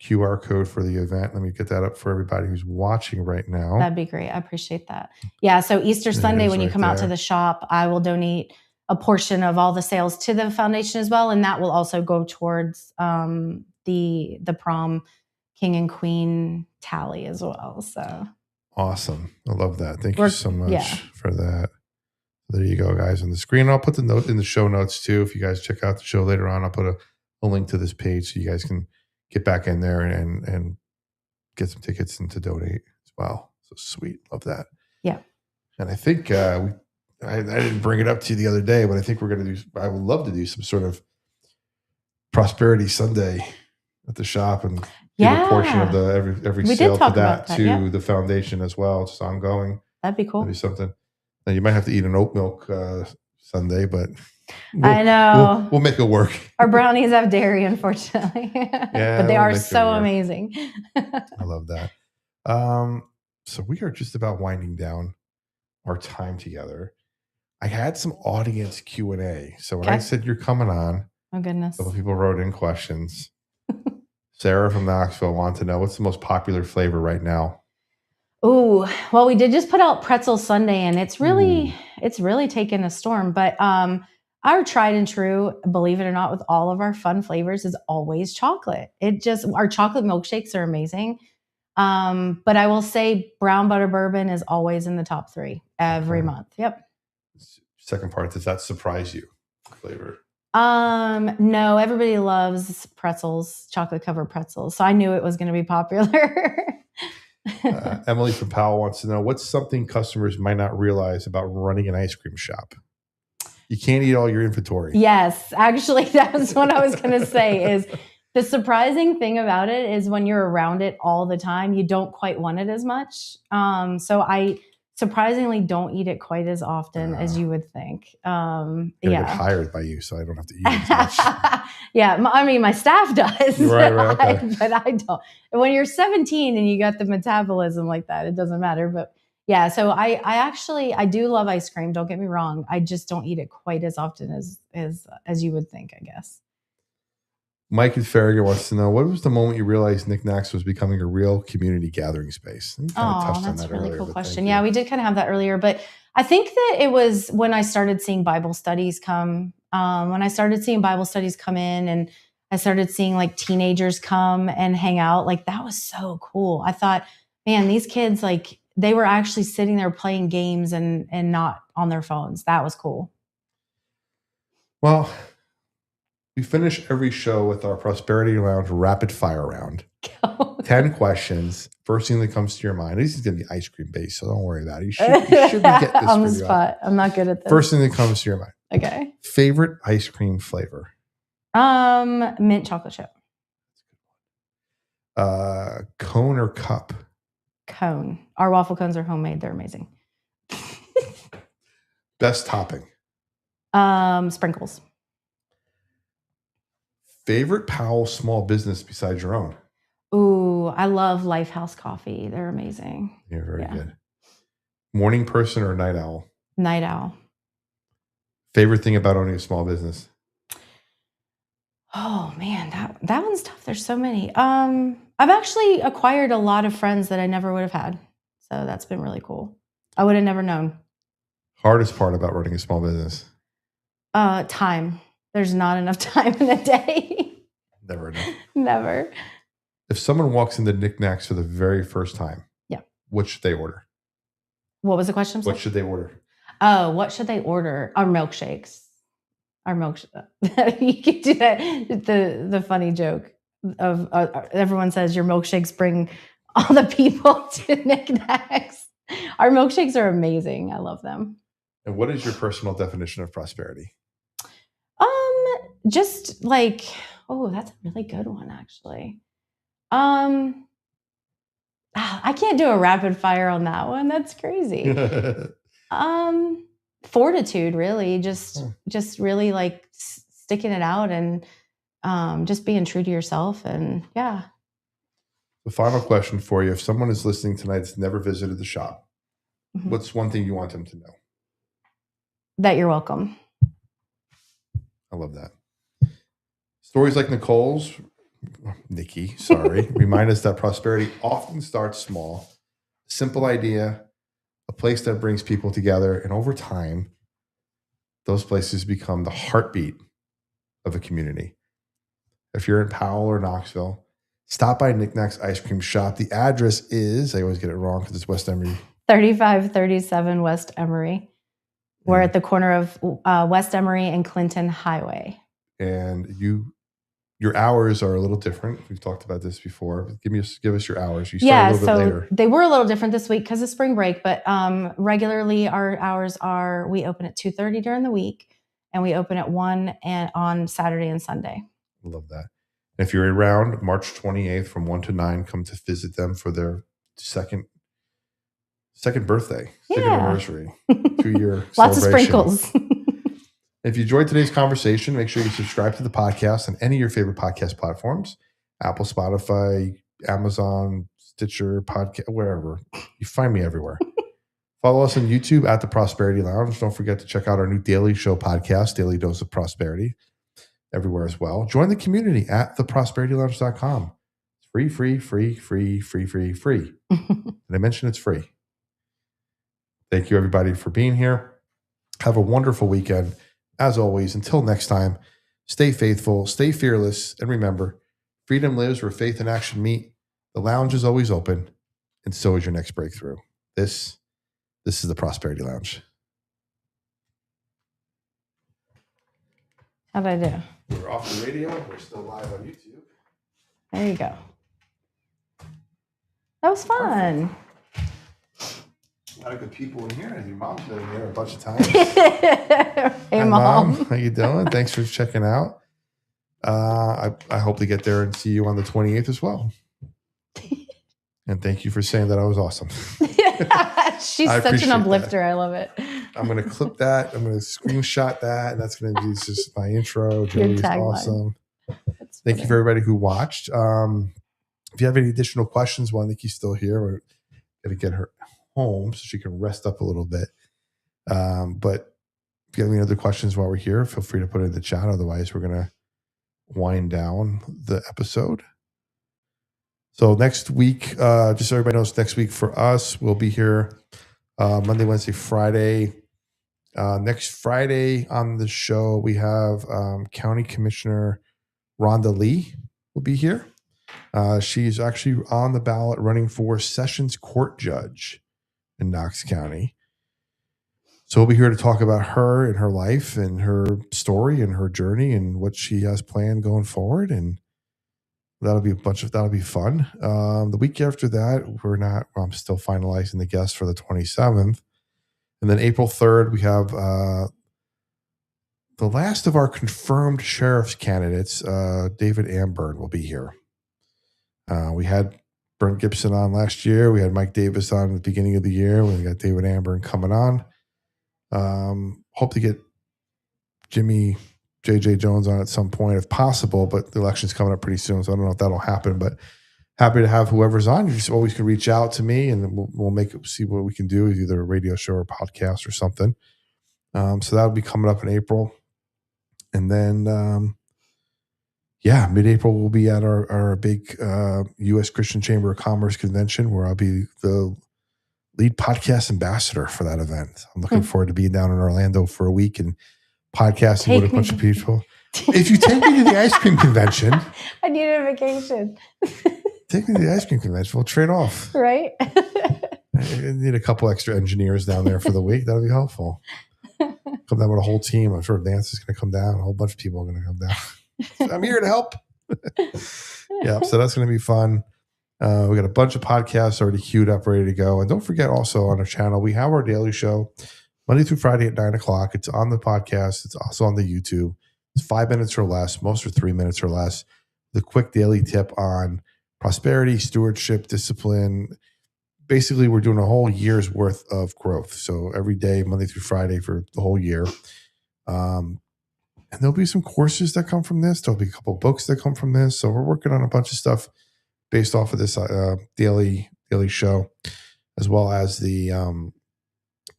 S3: QR code for the event. Let me get that up for everybody who's watching right now.
S2: That'd be great. I appreciate that. Yeah. So Easter
S3: There it
S2: Sunday,
S3: is
S2: when you
S3: right
S2: come out to
S3: there.
S2: the shop, I will donate a portion of all the sales to the foundation as well. And that will also go towards the prom king and queen tally as well. So
S3: Awesome. I love that. Thank you so much
S2: yeah.
S3: for that. There you go, guys, on the screen. I'll put the note in the show notes too. If you guys check out the show later on, I'll put a link to this page so you guys can get back in there and get some tickets and to donate as well. So sweet. Love that.
S2: Yeah.
S3: And I think I didn't bring it up to you the other day, but I think I would love to do some sort of Prosperity Sunday at the shop and give a portion of the every
S2: We
S3: sale
S2: did
S3: to
S2: talk
S3: that
S2: about that,
S3: to
S2: yeah.
S3: the foundation as well. It's ongoing.
S2: That'd be cool.
S3: That'd be something. Now you might have to eat an oat milk Sunday, but
S2: I know.
S3: we'll make it work.
S2: Our brownies have dairy, unfortunately.
S3: Yeah,
S2: but they
S3: we'll
S2: are
S3: make it
S2: so
S3: work.
S2: amazing.
S3: I love that. So we are just about winding down our time together. I had some audience Q&A. So when I said you're coming on,
S2: Oh, goodness.
S3: a couple people wrote in questions. Sarah from Knoxville wanted to know, what's the most popular flavor right now?
S2: Oh, well, we did just put out Pretzel Sunday, and it's really taken a storm. But our tried and true, believe it or not, with all of our fun flavors is always chocolate. Our chocolate milkshakes are amazing. But I will say brown butter bourbon is always in the top 3 every month. Yep.
S3: Second part, does that surprise you? Flavor?
S2: No, everybody loves pretzels, chocolate covered pretzels. So I knew it was going to be popular.
S3: Emily from Powell wants to know, what's something customers might not realize about running an ice cream shop? You can't eat all your inventory.
S2: Yes, actually, that's what I was going to say. Is the surprising thing about it is when you're around it all the time, you don't quite want it as much. So I surprisingly don't eat it quite as often as you would think.
S3: I get hired by you, so I don't have to eat it as much.
S2: Yeah, I mean, my staff does.
S3: Right, okay.
S2: But I don't. When you're 17 and you got the metabolism like that, it doesn't matter. But yeah, so I do love ice cream. Don't get me wrong. I just don't eat it quite as often as you would think, I guess.
S3: Mike in Farragut wants to know, what was the moment you realized NikNak's was becoming a real community gathering space?
S2: Oh, that's a really cool question. Yeah, we did kind of have that earlier, but I think that it was when I started seeing Bible studies come. When I started seeing Bible studies come in, and I started seeing like teenagers come and hang out, like that was so cool. I thought, man, these kids, like they were actually sitting there playing games and not on their phones. That was cool.
S3: Well, we finish every show with our Prosperity Lounge rapid fire round. 10 questions. First thing that comes to your mind. This is going to be ice cream based, so don't worry about it. You should be getting this
S2: on the spot. I'm not good at this.
S3: First thing that comes to your mind.
S2: Okay.
S3: Favorite ice cream flavor?
S2: Mint chocolate chip.
S3: Cone or cup?
S2: Cone. Our waffle cones are homemade. They're amazing.
S3: Best topping?
S2: Sprinkles.
S3: Favorite Powell small business besides your own?
S2: Ooh, Ooh, I love Lifehouse Coffee. They're amazing.
S3: You're very
S2: Yeah.
S3: good. Morning person or night owl?
S2: Night owl.
S3: Favorite thing about owning a small business?
S2: Oh man, that one's tough. There's so many. I've actually acquired a lot of friends that I never would have had. So that's been really cool. I would have never known.
S3: Hardest part about running a small business?
S2: Time. There's not enough time in a day.
S3: Never enough.
S2: Never.
S3: If someone walks into NikNak's for the very first time,
S2: Yeah.
S3: what should they order?
S2: What was the question?
S3: What should they order?
S2: Oh, what should they order? Our milkshakes. Our milkshake. You could do that. The funny joke of everyone says your milkshakes bring all the people to NikNak's. Our milkshakes are amazing. I love them.
S3: And what is your personal definition of prosperity?
S2: Just like, oh, that's a really good one, actually. I can't do a rapid fire on that one. That's crazy. Fortitude, really. Just really like sticking it out and just being true to yourself. And yeah.
S3: The final question for you: if someone is listening tonight that's never visited the shop, what's one thing you want them to know?
S2: That you're welcome.
S3: I love that. Stories like Nikki, remind us that prosperity often starts small. Simple idea, a place that brings people together, and over time, those places become the heartbeat of a community. If you're in Powell or Knoxville, stop by NikNak's Ice Cream Shop. The address is, I always get it wrong because it's West Emory.
S2: 3537 West Emory. We're at the corner of West Emory and Clinton Highway.
S3: And your hours are a little different. We've talked about this before. Give us your hours. You start a little bit later.
S2: They were a little different this week because of spring break, but regularly our hours are, we open at 2:30 during the week and we open at 1 and on Saturday and Sunday.
S3: I love that. And if you're around March 28th from 1 to 9, come to visit them for their second birthday, second anniversary, 2-year
S2: Lots of
S3: celebration.
S2: sprinkles.
S3: If you enjoyed today's conversation, make sure you subscribe to the podcast on any of your favorite podcast platforms, Apple, Spotify, Amazon, Stitcher, podcast, wherever. You find me everywhere. Follow us on YouTube at The Prosperity Lounge. Don't forget to check out our new daily show podcast, Daily Dose of Prosperity, everywhere as well. Join the community at theprosperitylounge.com. It's free. And I mentioned it's free. Thank you, everybody, for being here. Have a wonderful weekend. As always, until next time, stay faithful, stay fearless, and remember, freedom lives where faith and action meet. The lounge is always open, and so is your next breakthrough. This is the Prosperity Lounge.
S2: How'd I do?
S3: We're off the radio. We're still live on YouTube.
S2: There you go. That was fun.
S3: Perfect. A lot of good people in here. Your mom's been in here a bunch of times.
S2: Hey,
S3: Hi,
S2: Mom.
S3: How you doing? Thanks for checking out. I hope to get there and see you on the 28th as well. And thank you for saying that I was awesome.
S2: She's such an uplifter. I love it.
S3: I'm going to clip that. I'm going to screenshot that. And that's going to be just my intro. Joey's awesome. Thank you for everybody who watched. If you have any additional questions while Nikki's still here, we're going to get her home so she can rest up a little bit. But if you have any other questions while we're here, feel free to put it in the chat. Otherwise, we're going to wind down the episode. So next week, just so everybody knows, next week for us, we'll be here Monday, Wednesday, Friday. Next Friday on the show, we have County Commissioner Rhonda Lee will be here. She's actually on the ballot running for Sessions Court Judge in Knox County. So we'll be here to talk about her and her life and her story and her journey and what she has planned going forward. And that'll be fun. The week after that, I'm still finalizing the guests for the 27th. And then April 3rd, we have the last of our confirmed sheriff's candidates. David Amburn will be here. We had Brent Gibson on last year. We had Mike Davis on at the beginning of the year. We got David Amburn coming on. Hope to get Jimmy J.J. Jones on at some point if possible, but the election's coming up pretty soon, so I don't know if that'll happen. But happy to have whoever's on. You just always can reach out to me, and we'll see what we can do, either a radio show or podcast or something. So that'll be coming up in April. And then, mid-April, we'll be at our big U.S. Christian Chamber of Commerce convention, where I'll be the lead podcast ambassador for that event. I'm looking forward to being down in Orlando for a week and podcasting with a bunch of people. If you take me to the ice cream convention.
S2: I need a vacation.
S3: Take me to the ice cream convention. We'll trade off.
S2: Right?
S3: I need a couple extra engineers down there for the week. That'll be helpful. Come down with a whole team. I'm sure Vance is going to come down. A whole bunch of people are going to come down. I'm here to help. So that's going to be fun. We got a bunch of podcasts already queued up, ready to go. And don't forget, also on our channel, we have our daily show Monday through Friday at 9:00. It's on the podcast. It's also on the YouTube. It's 5 minutes or less. Most are 3 minutes or less. The quick daily tip on prosperity, stewardship, discipline. Basically, we're doing a whole year's worth of growth. So every day, Monday through Friday for the whole year. And there'll be some courses that come from this. There'll be a couple books that come from this. So we're working on a bunch of stuff based off of this daily show, as well as the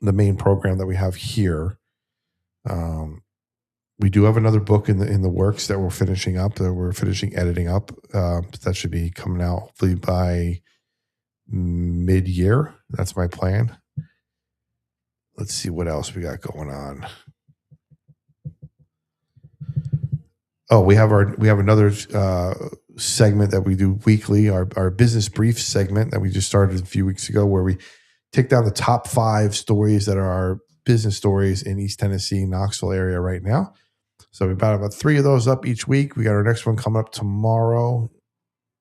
S3: main program that we have here. We do have another book in the works that we're finishing up. That we're finishing editing up. That should be coming out hopefully by mid-year. That's my plan. Let's see what else we got going on. Oh, we have another segment that we do weekly, our business brief segment that we just started a few weeks ago, where we take down the top 5 stories that are our business stories in East Tennessee, Knoxville area right now. So we've got about 3 of those up each week. We got our next one coming up tomorrow,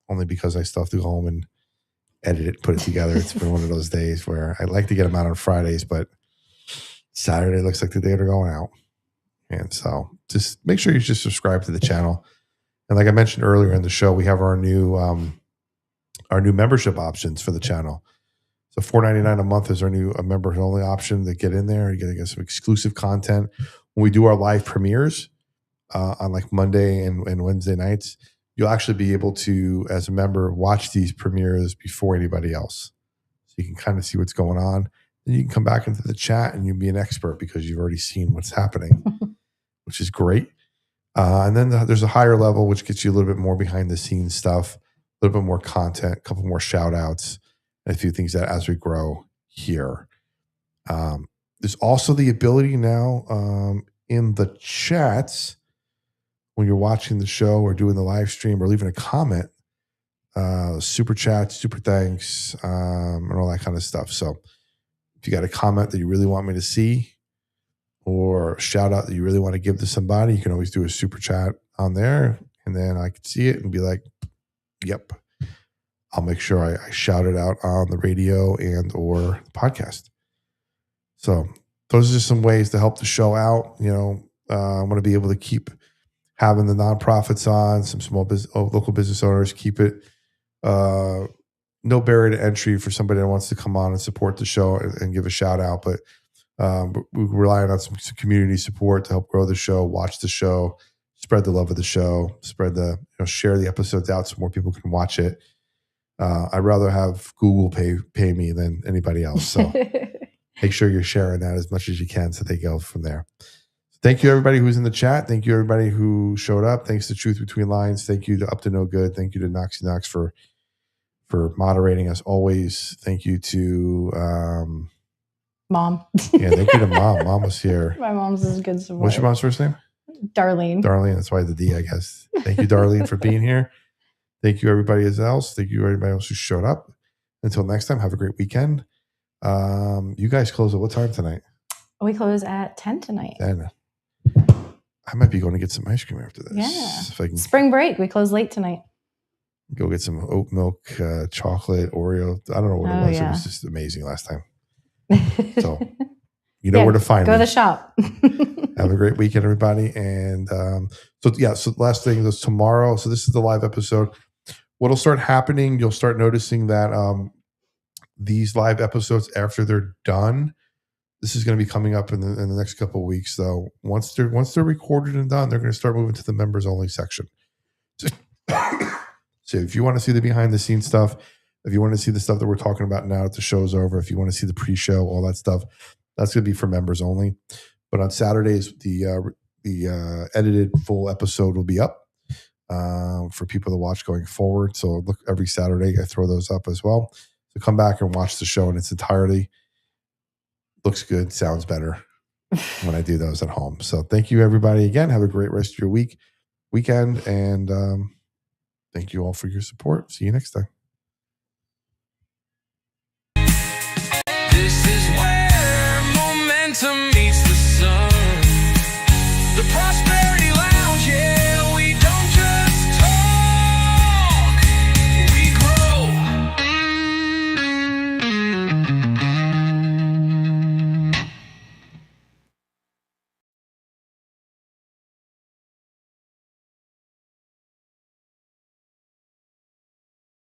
S3: only because I still have to go home and edit it, put it together. It's been one of those days where I like to get them out on Fridays, but Saturday looks like the day they're going out. And so just make sure you just subscribe to the channel. And like I mentioned earlier in the show, we have our new membership options for the channel. So $4.99 a month is our new members only option to get in there. You're get some exclusive content. When we do our live premieres on like Monday and Wednesday nights, you'll actually be able to, as a member, watch these premieres before anybody else. So you can kind of see what's going on. Then you can come back into the chat and you'll be an expert because you've already seen what's happening, which is great. And then there's a higher level, which gets you a little bit more behind the scenes stuff, a little bit more content, a couple more shout outs, and a few things that as we grow here. There's also the ability now in the chats, when you're watching the show or doing the live stream or leaving a comment, super chat, super thanks, and all that kind of stuff. So if you got a comment that you really want me to see, or a shout out that you really want to give to somebody, you can always do a super chat on there, and then I can see it and be like, yep, I'll make sure I shout it out on the radio and or the podcast. So those are just some ways to help the show out. I want to be able to keep having the nonprofits on, some small local business owners, keep it no barrier to entry for somebody that wants to come on and support the show and give a shout out. But we rely on some community support to help grow the show, watch the show, spread the love of the show, share the episodes out so more people can watch it. I'd rather have Google pay me than anybody else. So make sure you're sharing that as much as you can so they go from there. Thank you, everybody who's in the chat. Thank you, everybody who showed up. Thanks to Truth Between Lines. Thank you to Up to No Good. Thank you to NikNak's for moderating as always. Thank you to
S2: Mom.
S3: Yeah, thank you to Mom. Mom was here.
S2: My mom's is good support.
S3: What's your mom's first name?
S2: Darlene.
S3: Darlene. That's why the D, I guess. Thank you, Darlene, for being here. Thank you, everybody else. Thank you, everybody else who showed up. Until next time, have a great weekend. You guys close at what time tonight?
S2: We close at 10 tonight.
S3: 10. I might be going to get some ice cream after this.
S2: Yeah.
S3: If I can
S2: Spring break. We close late tonight.
S3: go get some oat milk, chocolate, Oreo. I don't know what it was.
S2: Yeah.
S3: It was just amazing last time. So you know where to find
S2: go
S3: me.
S2: to the shop.
S3: Have a great weekend, everybody. And so the last thing is tomorrow. So this is the live episode. What'll start happening, you'll start noticing that these live episodes, after they're done, this is going to be coming up in the next couple of weeks. So once they're recorded and done, they're going to start moving to the members only section. So So if you want to see the behind the scenes stuff, if you want to see the stuff that we're talking about now that the show's over, if you want to see the pre-show, all that stuff, that's going to be for members only. But on Saturdays, the edited full episode will be up for people to watch going forward. So look, every Saturday I throw those up as well. So come back and watch the show in its entirety. Looks good, sounds better when I do those at home. So thank you, everybody. Again, have a great rest of your weekend, and thank you all for your support. See you next time.
S4: This